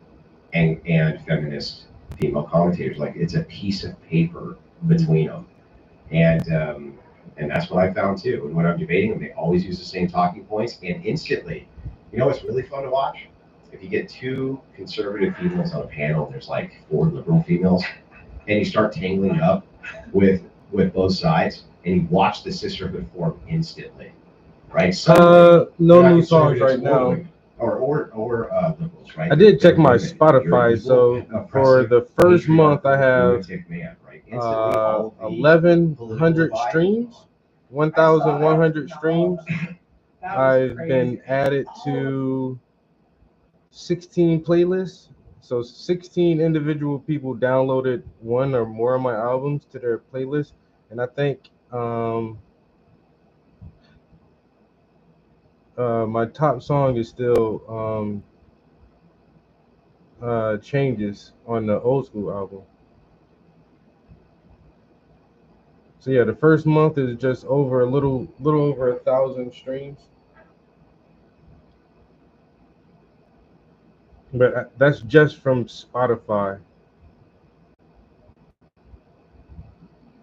and feminist female commentators. Like, it's a piece of paper between them. And that's what I found too. And when I'm debating them, they always use the same talking points, and instantly, you know what's really fun to watch? If you get two conservative females on a panel, there's like 4 liberal females, and you start tangling up with both sides, and you watch the sisterhood form instantly, right? No new songs right now. Or liberals, right? I did check my Spotify, so for the first month I have 1,100 streams, 1,100 streams. I've been added to 16 playlists. So 16 individual people downloaded one or more of my albums to their playlist. And I think my top song is still Changes on the Old School album. So yeah, the first month is just over a little over 1,000 streams. But that's just from Spotify.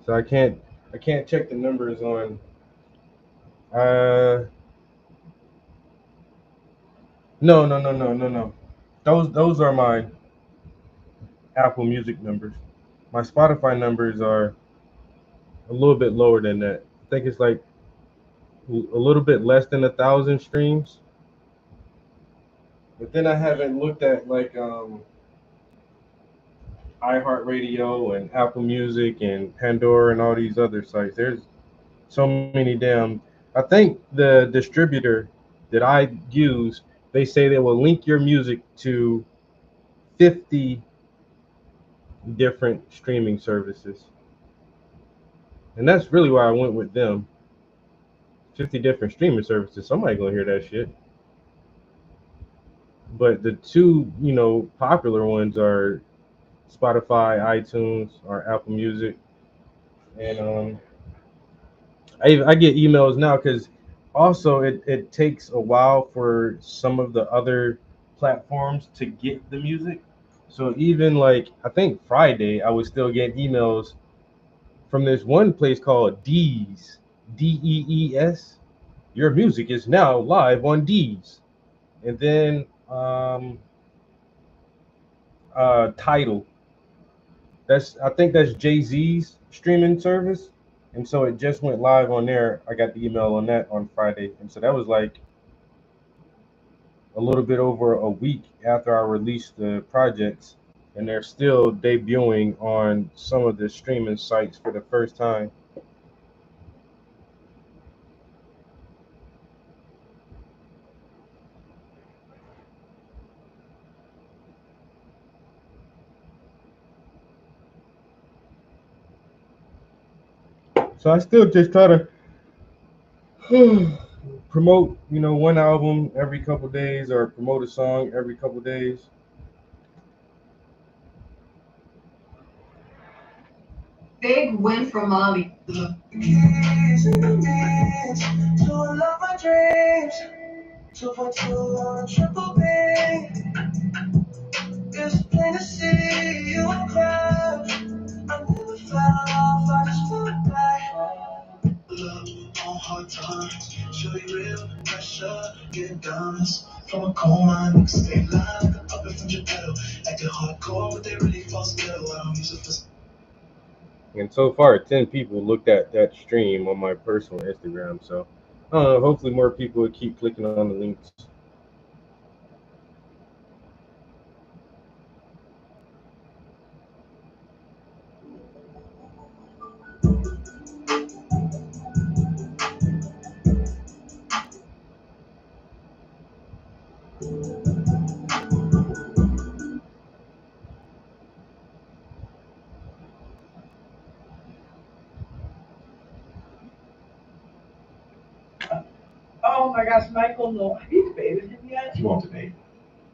So I can't check the numbers on No. Those are my Apple Music numbers. My Spotify numbers are a little bit lower than that. I think it's like a little bit less than 1,000 streams. But then I haven't looked at like iHeartRadio and Apple Music and Pandora and all these other sites. There's so many damn. I think the distributor that I use, they say they will link your music to 50 different streaming services. And that's really why I went with them. 50 different streaming services. Somebody gonna hear that shit. But the two, popular ones are Spotify, iTunes, or Apple Music. And I get emails now because also it takes a while for some of the other platforms to get the music. So even like, I think Friday, I was still getting emails from this one place called Deez, Dees. Your music is now live on Deez. And then Tidal. I think that's Jay-Z's streaming service. And so it just went live on there. I got the email on that on Friday. And so that was like a little bit over a week after I released the projects. And they're still debuting on some of the streaming sites for the first time. So I still just try to promote, one album every couple days or promote a song every couple days. Big win for mommy. It's plain to see you cry. I never fell off, I just went back. Love on hard times, show you real pressure. Get diamonds from a coal mine, niggas stay live, up it from Geppetto. Acting hardcore, but they really fall still. I don't use it for. And so far, 10 people looked at that stream on my personal Instagram. So hopefully more people will keep clicking on the links. Oh my gosh, Michael Knoll. Have you debated him yet? He won't debate.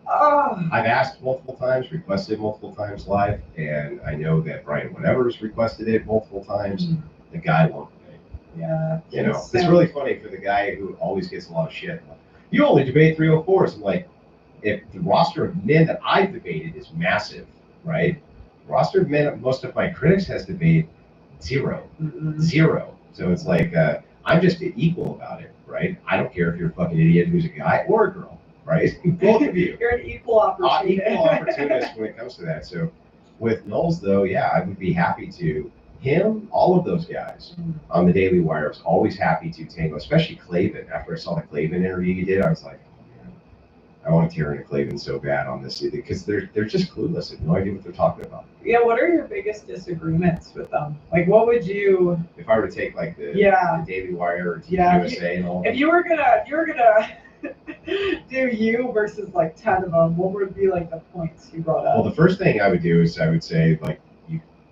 Oh. I've asked multiple times, requested multiple times live, and I know that Brian Whatever's requested it multiple times. The guy won't debate. Yeah. You know, it's really funny for the guy who always gets a lot of shit. You only debate 304s. I'm like, if the roster of men that I've debated is massive, right? The roster of men most of my critics has debated zero. So it's like, I'm just equal about it, right? I don't care if you're a fucking idiot who's a guy or a girl, right? Both of you. You're an equal opportunist. Equal opportunist when it comes to that. So with Knowles, though, yeah, I would be happy to. Him, all of those guys on the Daily Wire, I was always happy to tangle, especially Klavan. After I saw the Klavan interview you did, I was like, oh, man, I want to tear into Klavan so bad on this because they're just clueless and no idea what they're talking about. Yeah, what are your biggest disagreements with them? Like, what would you? If I were to take like the Daily Wire or USA and all. If you were gonna do you versus like 10 of them, what would be like the points you brought up? Well, the first thing I would do is I would say like.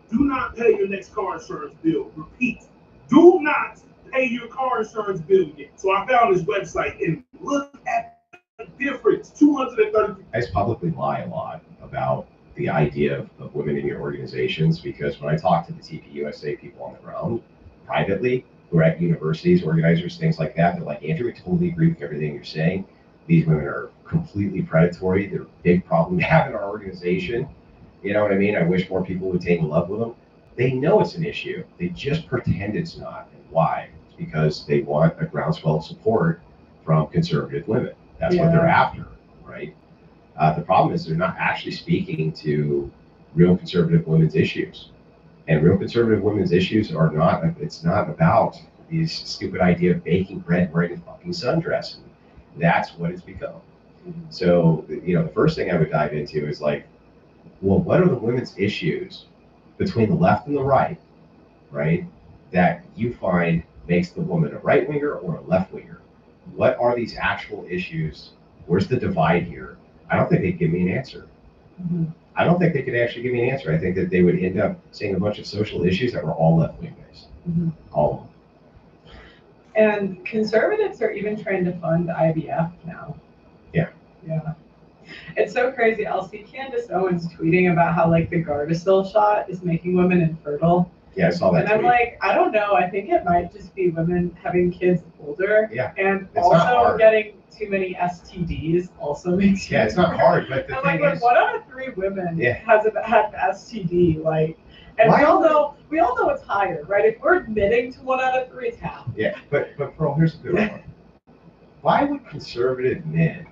Do not pay your next car insurance bill. Repeat. Do not pay your car insurance bill yet. So I found this website and look at the difference. 230. I just publicly lie a lot about the idea of women in your organizations because when I talk to the TPUSA people on the ground privately, who are at universities, organizers, things like that, they're like, Andrew, I totally agree with everything you're saying. These women are completely predatory. They're a big problem to have in our organization. You know what I mean? I wish more people would take love with them. They know it's an issue. They just pretend it's not. And why? It's because they want a groundswell of support from conservative women. That's what they're after, right? The problem is they're not actually speaking to real conservative women's issues. And real conservative women's issues are not, it's not about these stupid idea of baking bread and wearing a fucking sundress. And that's what it's become. So, you know, the first thing I would dive into is like, well, what are the women's issues between the left and the right, that you find makes the woman a right winger or a left winger? What are these actual issues? Where's the divide here? I don't think they'd give me an answer. I don't think they could actually give me an answer. I think that they would end up saying a bunch of social issues that were all left wing based. All of them. And conservatives are even trying to fund IVF now. Yeah. It's so crazy. I'll see Candace Owens tweeting about how like the Gardasil shot is making women infertile. Yeah, I saw that. And I'm like, I don't know. I think it might just be women having kids older. Yeah. And it's also getting too many STDs also makes you. Yeah, it's not hard, but the thing is, 1 out of 3 women has had STD. Like, and we all know it's higher, right? If we're admitting to 1 out of 3, it's half. Yeah, but Pearl, here's a good one. Why would conservative men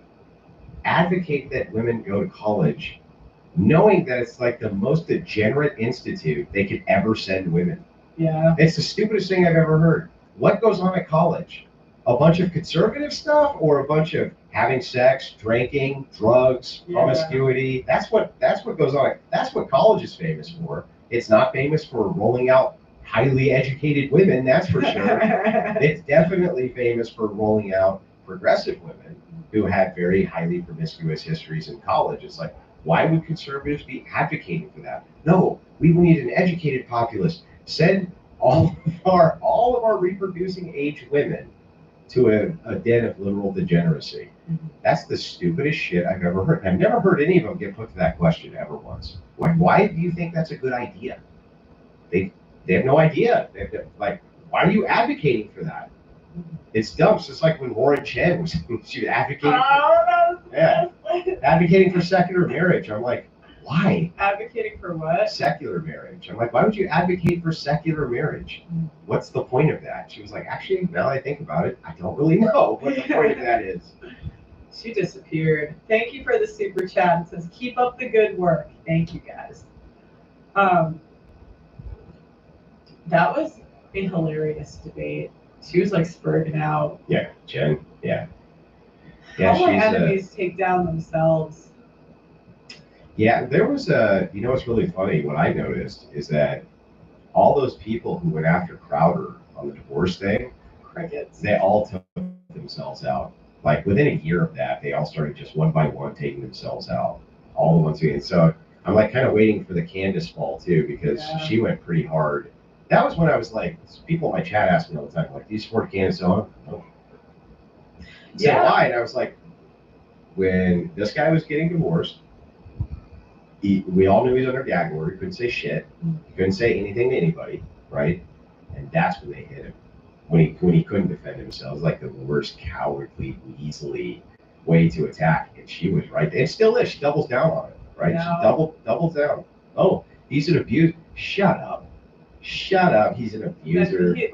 advocate that women go to college knowing that it's like the most degenerate institute they could ever send women? Yeah. It's the stupidest thing I've ever heard. What goes on at college? A bunch of conservative stuff or a bunch of having sex, drinking, drugs, promiscuity? That's what goes on. That's what college is famous for. It's not famous for rolling out highly educated women, that's for sure. It's definitely famous for rolling out progressive women who had very highly promiscuous histories in college. It's like, why would conservatives be advocating for that? No, we need an educated populace. Send all of our reproducing age women to a den of liberal degeneracy. That's the stupidest shit I've ever heard. I've never heard any of them get put to that question ever once. Why do you think that's a good idea? They have no idea. Like, why are you advocating for that? It's dumb. It's just like when Warren Chen was she was advocating advocating for secular marriage. I'm like, why? Advocating for what? Secular marriage. I'm like, why would you advocate for secular marriage? What's the point of that? She was like, actually, now that I think about it, I don't really know what the point of that is. She disappeared. Thank you for the super chat. It says, keep up the good work. Thank you, guys. That was a hilarious debate. She was like spurting out. Yeah, Jen. Yeah. How my enemies take down themselves. Yeah, there was what's really funny, what I noticed is that all those people who went after Crowder on the divorce thing, crickets. They all took themselves out. Like within a year of that, they all started just one by one taking themselves out. All the ones who, and so I'm like kind of waiting for the Candace fall too, because she went pretty hard. That was when I was like, people in my chat asked me all the time, like, do you support Candace Owens? No. So why? And I was like, when this guy was getting divorced, we all knew he was under gag order. He couldn't say shit. He couldn't say anything to anybody, right? And that's when they hit him. When he couldn't defend himself. It was like the worst cowardly, weaselly way to attack. And she was right there. It still is. She doubles down on it, right? Yeah. She doubles down. Oh, he's an abuser. Shut up. Shut up. He's an abuser. He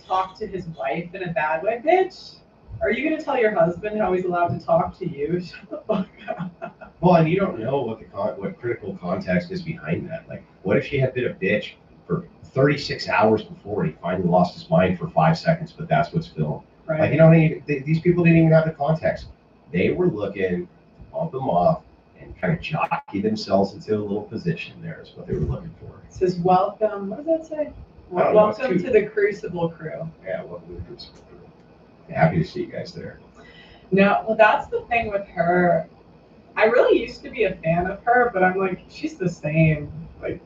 talked to his wife in a bad way. Bitch, are you going to tell your husband how he's allowed to talk to you? Shut the fuck up. Well, and you don't know what critical context is behind that. Like, what if she had been a bitch for 36 hours before he finally lost his mind for 5 seconds, but that's what's filmed? Right. Like, these people didn't even have the context. They were looking to bump him off and kind of jockey themselves into a little position there is what they were looking for. It says, welcome, what does that say? I don't know, Welcome to the Crucible crew. Yeah, welcome to the Crucible crew. Happy to see you guys there. No, well, that's the thing with her. I really used to be a fan of her, but I'm like, she's the same. Like,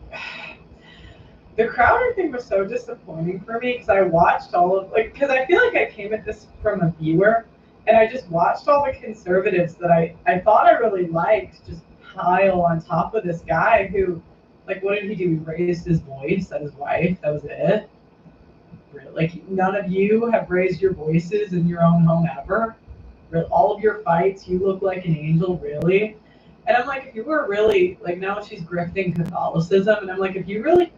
the Crowder thing was so disappointing for me because I watched because I feel like I came at this from a viewer, and I just watched all the conservatives that I thought I really liked just pile on top of this guy who, like, what did he do? He raised his voice at his wife. That was it. Really? Like, none of you have raised your voices in your own home ever. All of your fights, you look like an angel, really? And I'm like, if you were really, like, now she's grifting Catholicism, and I'm like, if you really...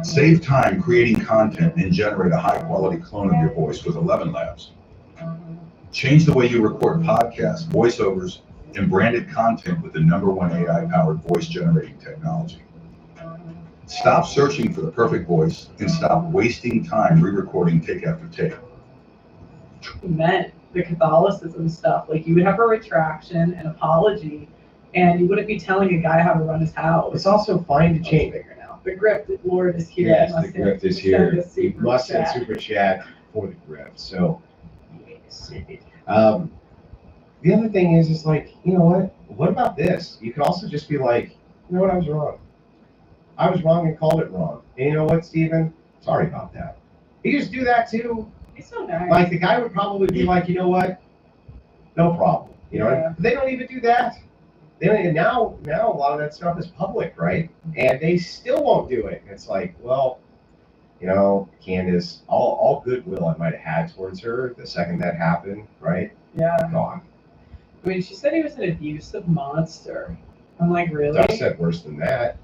Save time creating content and generate a high-quality clone of your voice with 11 Labs. Change the way you record podcasts, voiceovers, and branded content with the #1 AI-powered voice-generating technology. Stop searching for the perfect voice and stop wasting time re-recording take after take. Meant the Catholicism stuff. Like, you would have a retraction, an apology, and you wouldn't be telling a guy how to run his house. It's also fine to change. The grift Lord is here. Yes, the grift is here. You must send super chat for the grift. So, the other thing is like, you know what? What about this? You could also just be like, you know what? I was wrong. I was wrong and called it wrong. And you know what, Steven? Sorry about that. You just do that too. It's so nice. Like, the guy would probably be like, you know what? No problem. You know, They don't even do that. And now a lot of that stuff is public, right? And they still won't do it. It's like, well, you know, Candace, all goodwill I might have had towards her the second that happened, right? Yeah. Gone. I mean, she said he was an abusive monster. I'm like, really? I said worse than that.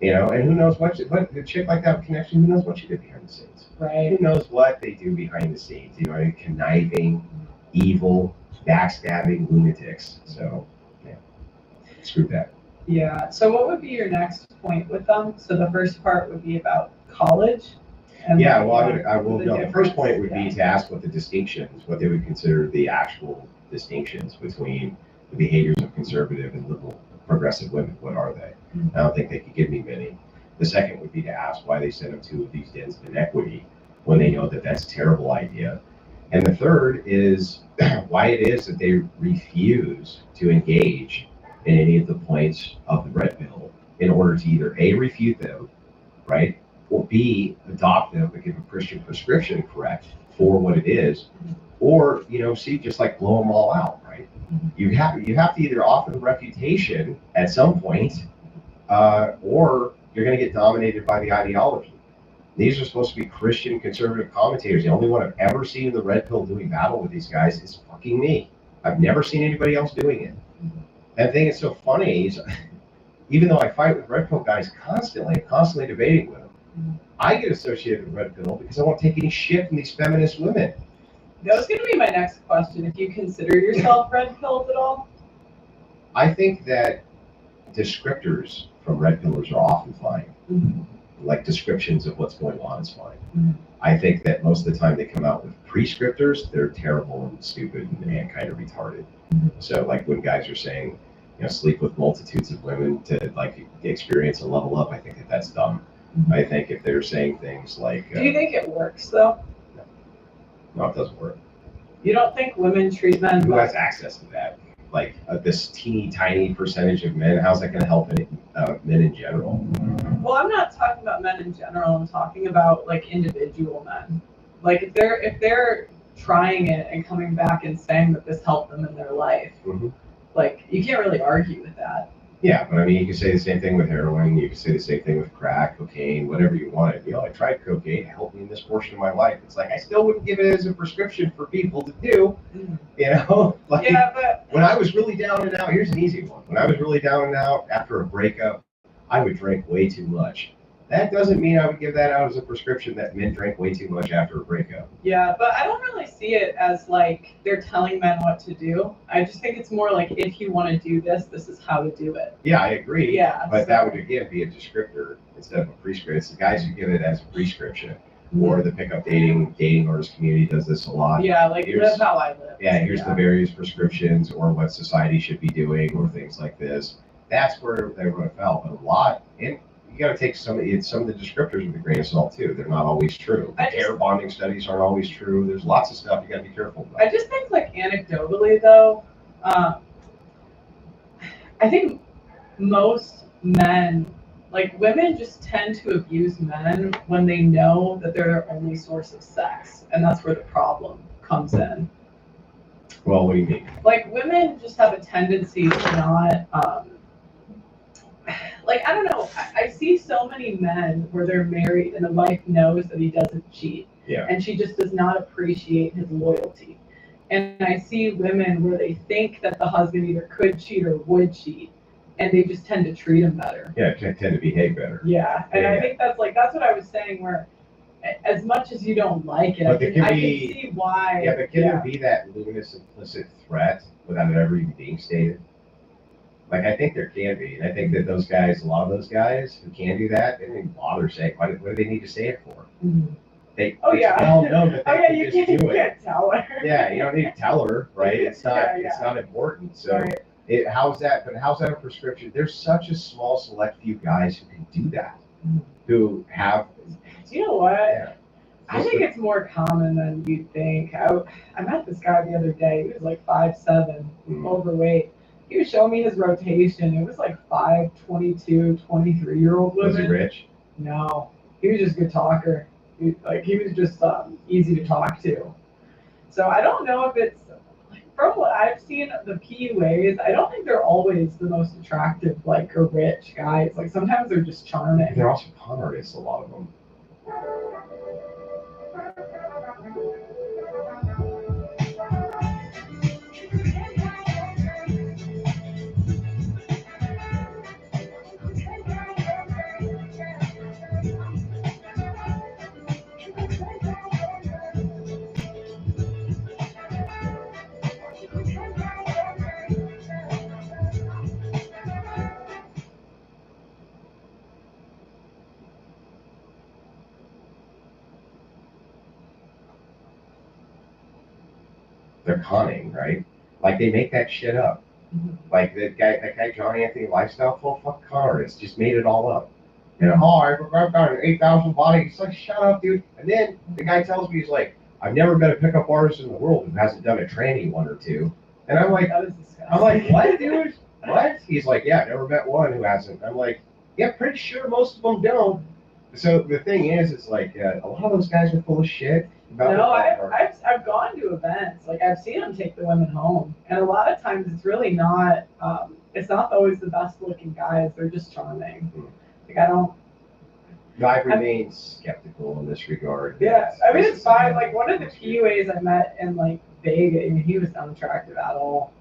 You know, and who knows what a chick like that with connection, who knows what she did behind the scenes? Right. Who knows what they do behind the scenes? You know, conniving, evil, backstabbing lunatics. So, yeah, screw that. Yeah. So, what would be your next point with them? So, the first part would be about college. And yeah. Well, I will. No, the first point would be to ask what the distinctions, what they would consider the actual distinctions between the behaviors of conservative and liberal, progressive women. What are they? I don't think they could give me many. The second would be to ask why they sent them to these dens of inequity when they know that that's a terrible idea. And the third is why it is that they refuse to engage in any of the points of the red bill in order to either A, refute them, right, or B, adopt them and give a Christian prescription correct for what it is, or, you know, C, just like blow them all out, right? You have to either offer the refutation at some point, or you're going to get dominated by the ideology. These are supposed to be Christian conservative commentators. The only one I've ever seen in the red pill doing battle with these guys is fucking me. I've never seen anybody else doing it. And the thing that's so funny is, even though I fight with red pill guys constantly debating with them, I get associated with red pill because I won't take any shit from these feminist women. That was going to be my next question. If you consider yourself red pilled at all? I think that descriptors from red pillers are often fine. Like descriptions of what's going on is fine. I think that most of the time they come out with prescriptors, they're terrible and stupid and kind of retarded. So like when guys are saying, you know, sleep with multitudes of women to like experience a level up, I think that that's dumb. I think if they're saying things like... Do you think it works though? No, it doesn't work. You don't think women treat men... Who has access to that? Like this teeny tiny percentage of men, how's that going to help men in general? Well, I'm not talking about men in general. I'm talking about like individual men. Like if they're trying it and coming back and saying that this helped them in their life, like you can't really argue with that. Yeah, but I mean, you can say the same thing with heroin. You can say the same thing with crack, cocaine, whatever you wanted. You know, I tried cocaine, it helped me in this portion of my life. It's like I still wouldn't give it as a prescription for people to do. You know, like but when I was really down and out, here's an easy one. When I was really down and out after a breakup, I would drink way too much. That doesn't mean I would give that out as a prescription that men drink way too much after a breakup. Yeah, but I don't really see it as like they're telling men what to do. I just think it's more like if you want to do this, this is how to do it. Yeah, I agree. Yeah, but that would again be a descriptor instead of a prescription. It's the guys who give it as a prescription. Or the pickup dating artist community does this a lot. Yeah, like live how I live. Yeah, here's the various prescriptions or what society should be doing or things like this. That's where everyone fell. But a lot, and you got to take some of the descriptors with a grain of salt too. They're not always true. Pair bonding studies aren't always true. There's lots of stuff you got to be careful about. I just think like anecdotally though, I think most men, like women just tend to abuse men when they know that they're their only source of sex. And that's where the problem comes in. Well, what do you mean? Like women just have a tendency to not, like, I don't know. I see so many men where they're married and the wife knows that he doesn't cheat. Yeah. And she just does not appreciate his loyalty. And I see women where they think that the husband either could cheat or would cheat. And they just tend to treat him better. Yeah, tend to behave better. Yeah. And I think that's what I was saying where as much as you don't like it, I can see why. Yeah, but can there be that luminous implicit threat without it ever even being stated? Like, I think there can be. And I think that those guys, a lot of those guys who can do that, they don't even bother saying, what do they need to say it for? It's well known that they can just do it. Can't tell her. Yeah, you don't need to tell her, right? It's not important. So how's that? But how's that a prescription? There's such a small select few guys who can do that, who have. Do you know what? Yeah. I think it's more common than you'd think. I met this guy the other day. He was like 5'7", overweight. He was showing me his rotation. It was like 5, 22, 23-year-old women. Was he rich? No, he was just a good talker. He was just easy to talk to. So I don't know if it's, from what I've seen, the PUAs, I don't think they're always the most attractive, like, or rich guys. Like, sometimes they're just charming. They're also con artists, a lot of them. They're conning, right? Like they make that shit up. Like that guy Johnny Anthony Lifestyle, fuck con artist, just made it all up. You know, I've got an 8,000 body. It's like, shut up, dude. And then the guy tells me, he's like, I've never met a pickup artist in the world who hasn't done a tranny one or two. And I'm like, what, dude? What? He's like, yeah, I never met one who hasn't. I'm like, yeah, pretty sure most of them don't. So the thing is like a lot of those guys are full of shit. No, I've gone to events. Like I've seen them take the women home, and a lot of times it's really not it's not always the best looking guys. They're just charming. Like I don't. I remain skeptical in this regard. Yeah, I mean it's fine. Like one of the PUAs I met in like Vegas, I mean, he was unattractive at all.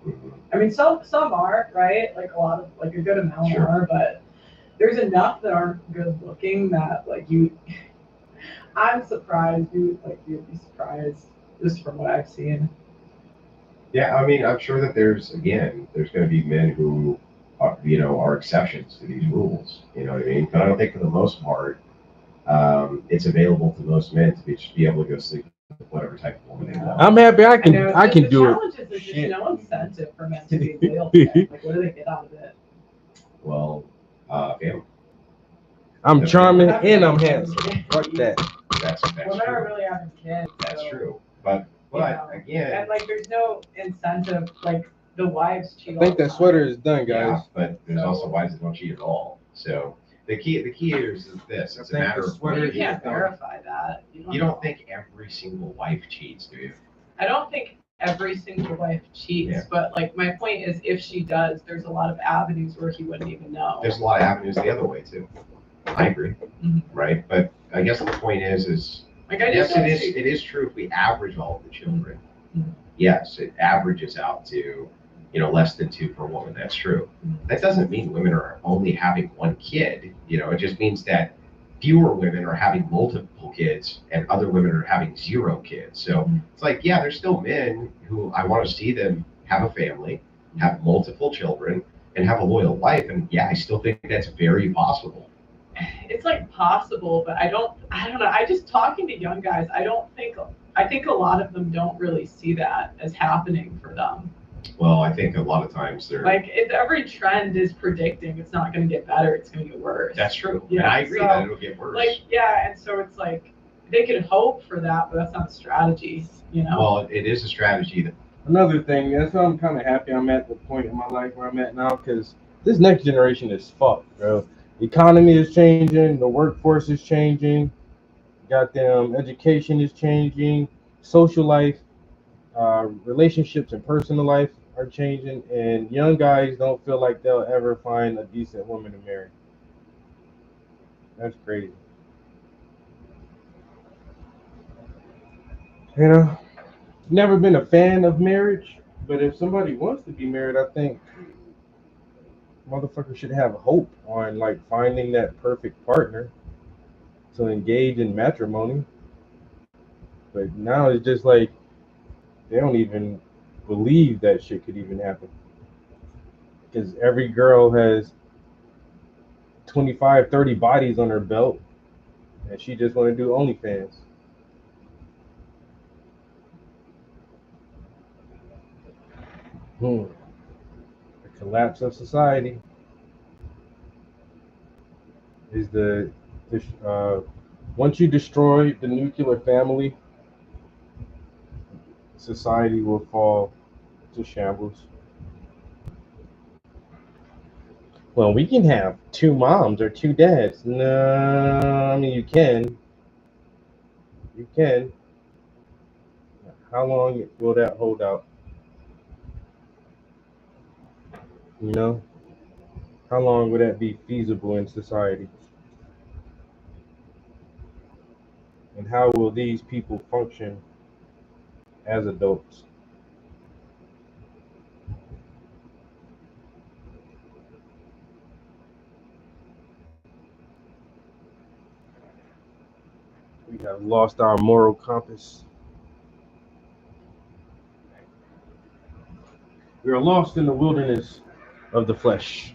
I mean some are, right? Like a lot of like a good amount are, but there's enough that aren't good looking that like you. I'm surprised, dude. Like you'd be surprised just from what I've seen. Yeah, I mean, I'm sure that there's going to be men who are exceptions to these rules. You know what I mean? But I don't think for the most part, it's available to most men to just be able to go sleep with whatever type of woman they want. I'm happy I can do it. The challenge is there's just no incentive for men to be loyal to men. Like what do they get out of it? Well, family. I'm charming and I'm handsome. Fuck that. That's Women true. are really having kids. That's so, true. But again, and like there's no incentive. Like the wives cheat. I think that sweater is done, guys. yeah, but there's also wives that don't cheat at all. So the key is this. It's a matter of Well, you can't verify that. You don't think every single wife cheats, do you? I don't think every single wife cheats, but like my point is, if she does, there's a lot of avenues where he wouldn't even know. There's a lot of avenues the other way too. I agree, right? But I guess the point is like I yes, just it is true if we average all of the children. Yes, it averages out to less than 2 per woman. That's true. That doesn't mean women are only having 1 kid. It just means that fewer women are having multiple kids and other women are having 0 kids. So it's like, yeah, there's still men who I want to see them have a family, have multiple children, and have a loyal life. And yeah, I still think that's very possible. It's like possible, but I don't know. I just talking to young guys, I think a lot of them don't really see that as happening for them. Well, I think a lot of times they're like if every trend is predicting it's not going to get better, it's going to get worse. That's true. Yeah, and I agree that it'll get worse. Like and so it's like they could hope for that, but that's not a strategy, Well, it is a strategy that. Another thing, that's why I'm kind of happy I'm at the point in my life where I'm at now, because this next generation is fucked, bro. The economy is changing, the workforce is changing, goddamn education is changing, social life, relationships and personal life are changing, and young guys don't feel like they'll ever find a decent woman to marry. That's crazy. Never been a fan of marriage, but if somebody wants to be married, I think motherfuckers should have hope on like finding that perfect partner to engage in matrimony. But now it's just like they don't even believe that shit could even happen, because every girl has 25-30 bodies on her belt and she just want to do OnlyFans. The collapse of society is once you destroy the nuclear family, society will fall to shambles. Well, we can have 2 moms or 2 dads. No, I mean you can. You can. How long will that hold out? How long would that be feasible in society? And how will these people function as adults? We have lost our moral compass. We are lost in the wilderness of the flesh.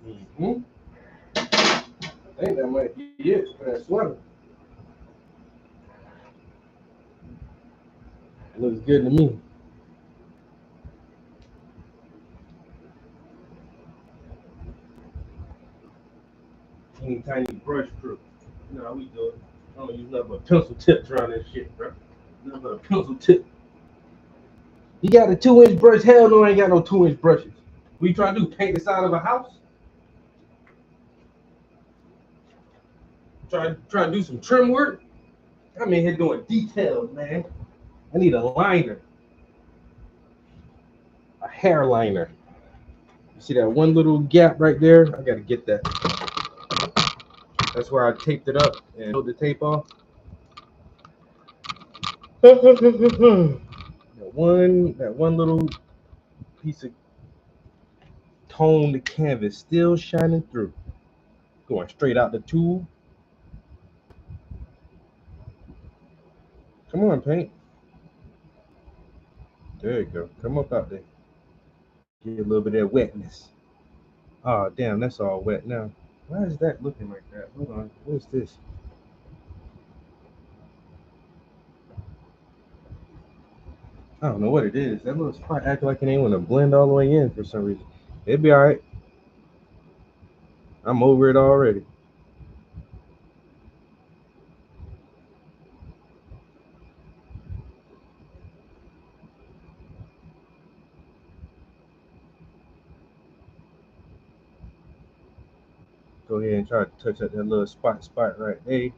Mm-hmm. I think that might be it for that sweater. It looks good to me. Teeny tiny brush stroke. You know how we do it. I don't use nothing but pencil tips around this shit, bro. Nothing but a pencil tip. You got a 2-inch brush? Hell no, I ain't got no 2-inch brushes. What you trying to do? Paint the side of a house? Try to do some trim work? I'm in here doing details, man. I need a liner. A hair liner. You see that one little gap right there? I gotta get that. That's where I taped it up and pulled the tape off. That one little piece of toned canvas still shining through. Going straight out the tube. Come on, paint. There you go. Come up out there. Get a little bit of that wetness. Oh, damn, that's all wet now. Why is that looking like that? Hold on. What's this? I don't know what it is. That little spot acting like it ain't want to blend all the way in for some reason. It'll be all right. I'm over it already. Go ahead and try to touch up that little spot right there.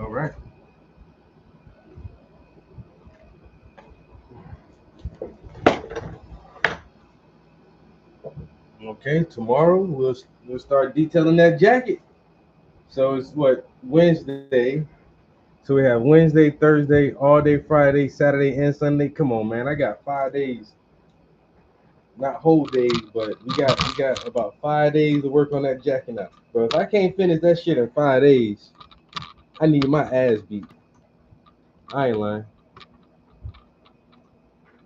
All right. Okay, tomorrow we'll start detailing that jacket. So it's what, Wednesday. So we have Wednesday, Thursday, all day Friday, Saturday, and Sunday. Come on, man. I got 5 days. Not whole days, but we got about 5 days to work on that jacket now. But if I can't finish that shit in 5 days, I need my ass beat. I ain't lying.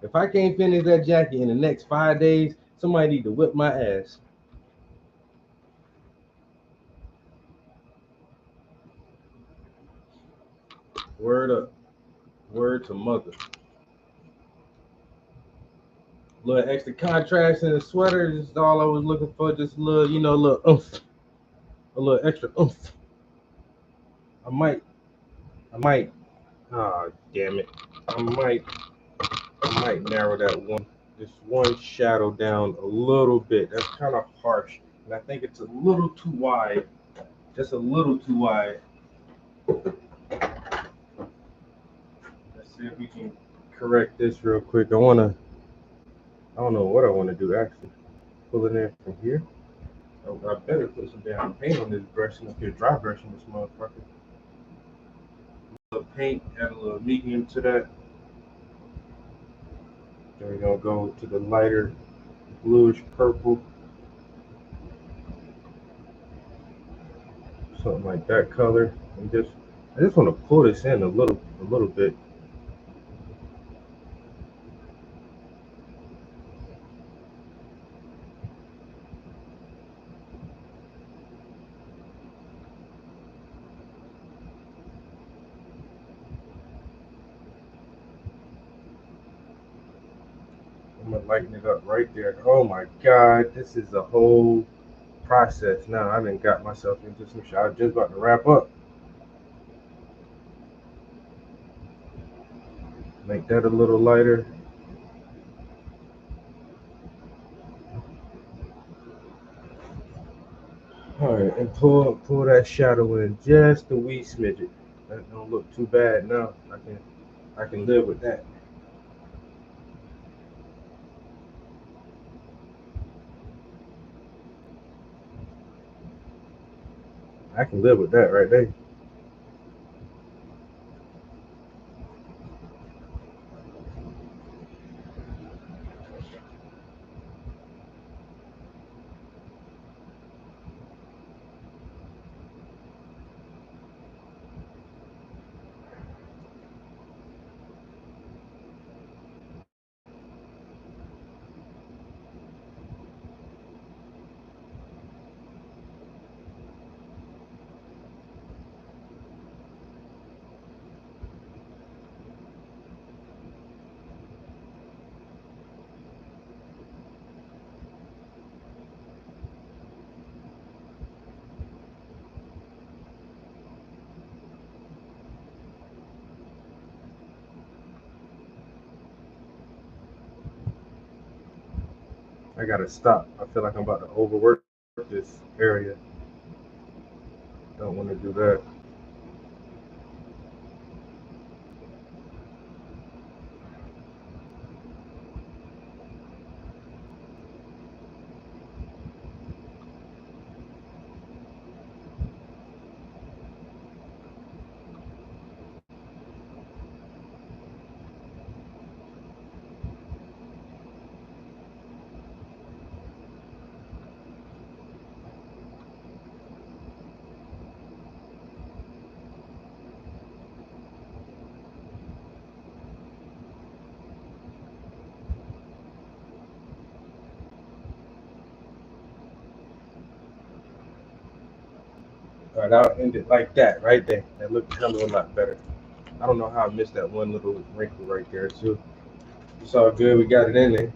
If I can't finish that jacket in the next 5 days, somebody need to whip my ass. Word up. Word to mother. A little extra contrast in the sweater is all I was looking for. Just a little, a little oomph. A little extra oomph. I might, damn it. I might narrow this one shadow down a little bit. That's kind of harsh. And I think it's a little too wide. Just a little too wide. Let's see if we can correct this real quick. I don't know what I want to do actually. Pull it in from here. Oh, I better put some damn paint on this brush and get dry brushing this motherfucker. A little paint, add a little medium to that. Then we're gonna go to the lighter bluish purple. Something like that color. And I just want to pull this in a little bit. I'm gonna lighten it up right there. Oh my God, this is a whole process now. I done got myself into some shit. I was just about to wrap up. Make that a little lighter. All right, and pull that shadow in just a wee smidget. That don't look too bad now. I can live with that. I can live with that right there. I gotta stop. I feel like I'm about to overwork this area. Don't want to do that. All right, I'll end it like that right there. That looked hell of a lot better. I don't know how I missed that one little wrinkle right there too. It's all good. We got it in there.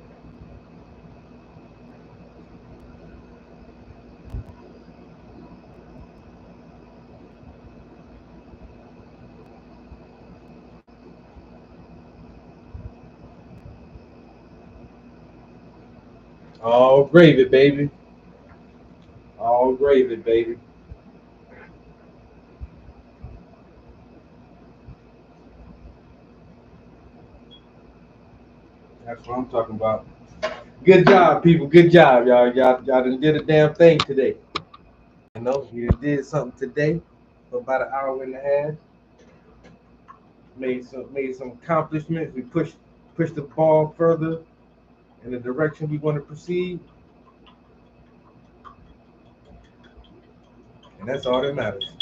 All gravy, baby. All gravy, baby. That's what I'm talking about. Good job, people. Good job, y'all. Y'all done did a damn thing today. You know, you did something today for about an hour and a half. Made some accomplishments. We pushed the ball further in the direction we want to proceed. And that's all that matters.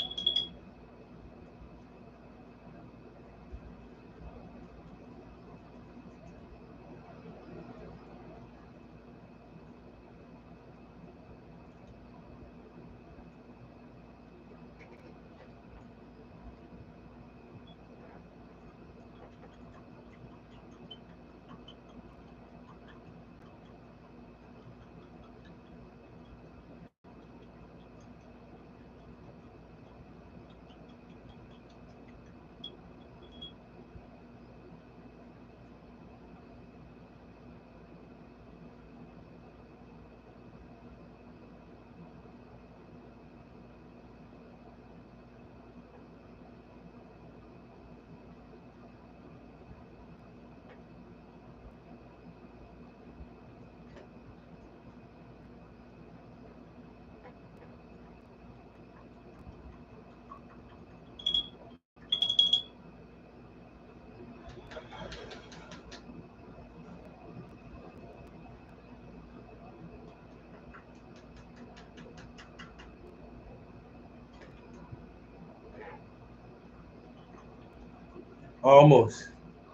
Almost.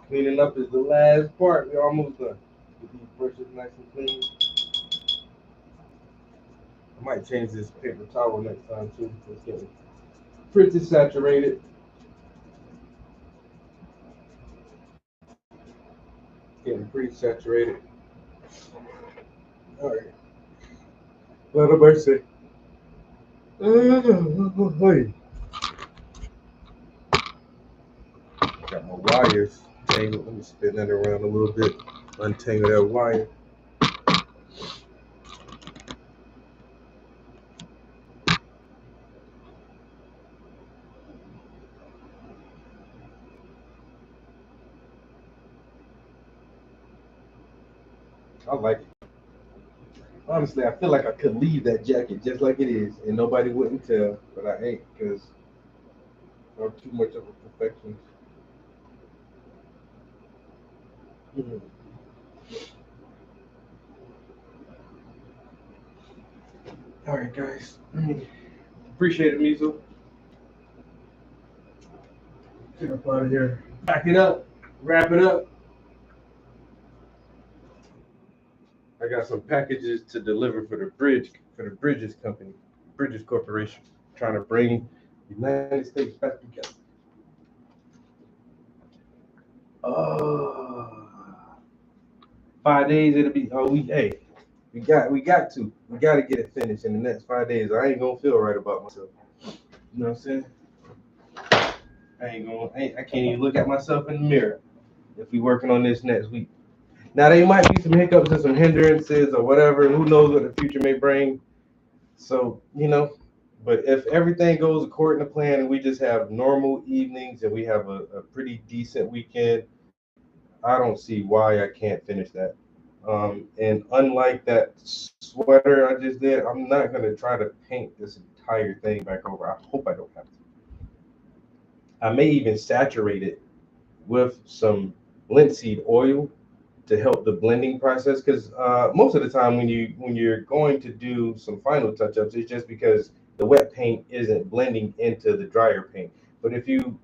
Cleaning up is the last part. We're almost done. Get these brushes nice and clean. I might change this paper towel next time too. It's getting pretty saturated. Getting pretty saturated. All right. What am I saying? Got my wires tangled. Let me spin that around a little bit. Untangle that wire. I like it. Honestly, I feel like I could leave that jacket just like it is, and nobody wouldn't tell, but I ain't because I'm too much of a perfectionist. Mhm. All right, guys. Appreciate it, Mizo. Get up out of here. Pack it up. Wrap it up. I got some packages to deliver for the Bridges Company, Bridges Corporation, trying to bring the United States back together. 5 days it'll be. We got to get it finished in the next 5 days. I ain't gonna feel right about myself. You know what I'm saying? I can't even look at myself in the mirror if we working on this next week. Now there might be some hiccups and some hindrances or whatever. Who knows what the future may bring? So, but if everything goes according to plan and we just have normal evenings and we have a pretty decent weekend, I don't see why I can't finish that. And unlike that sweater I just did, I'm not going to try to paint this entire thing back over. I hope I don't have to. I may even saturate it with some linseed oil to help the blending process, because most of the time when you're going to do some final touch-ups, it's just because the wet paint isn't blending into the drier paint. But if you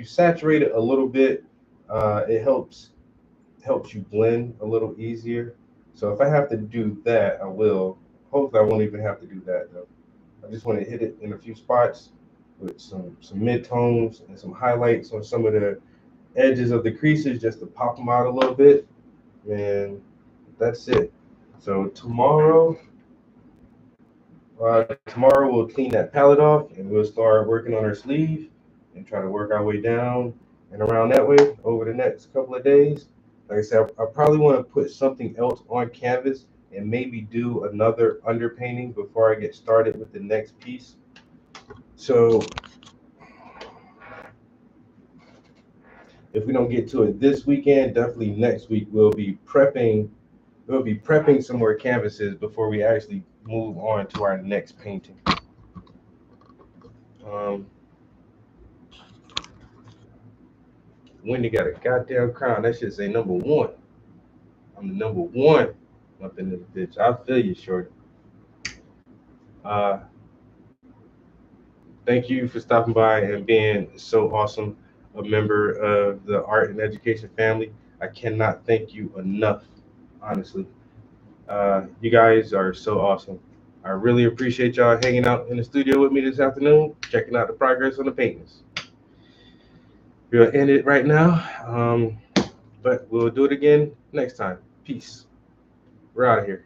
saturate it a little bit, it helps you blend a little easier. So if I have to do that, I will. Hopefully I won't even have to do that though. I just want to hit it in a few spots with some mid-tones and some highlights on some of the edges of the creases just to pop them out a little bit. And that's it. So tomorrow we'll clean that palette off and we'll start working on our sleeve and try to work our way down and around that way over the next couple of days. Like I said, I probably want to put something else on canvas and maybe do another underpainting before I get started with the next piece. So if we don't get to it this weekend, definitely next week we'll be prepping some more canvases before we actually move on to our next painting. Wendy got a goddamn crown. That shit say number one. I'm the number one up in this bitch. I feel you, shorty. Thank you for stopping by and being so awesome, a member of the art and education family. I cannot thank you enough, honestly. You guys are so awesome. I really appreciate y'all hanging out in the studio with me this afternoon, checking out the progress on the paintings. We'll end it right now, but we'll do it again next time. Peace. We're out of here.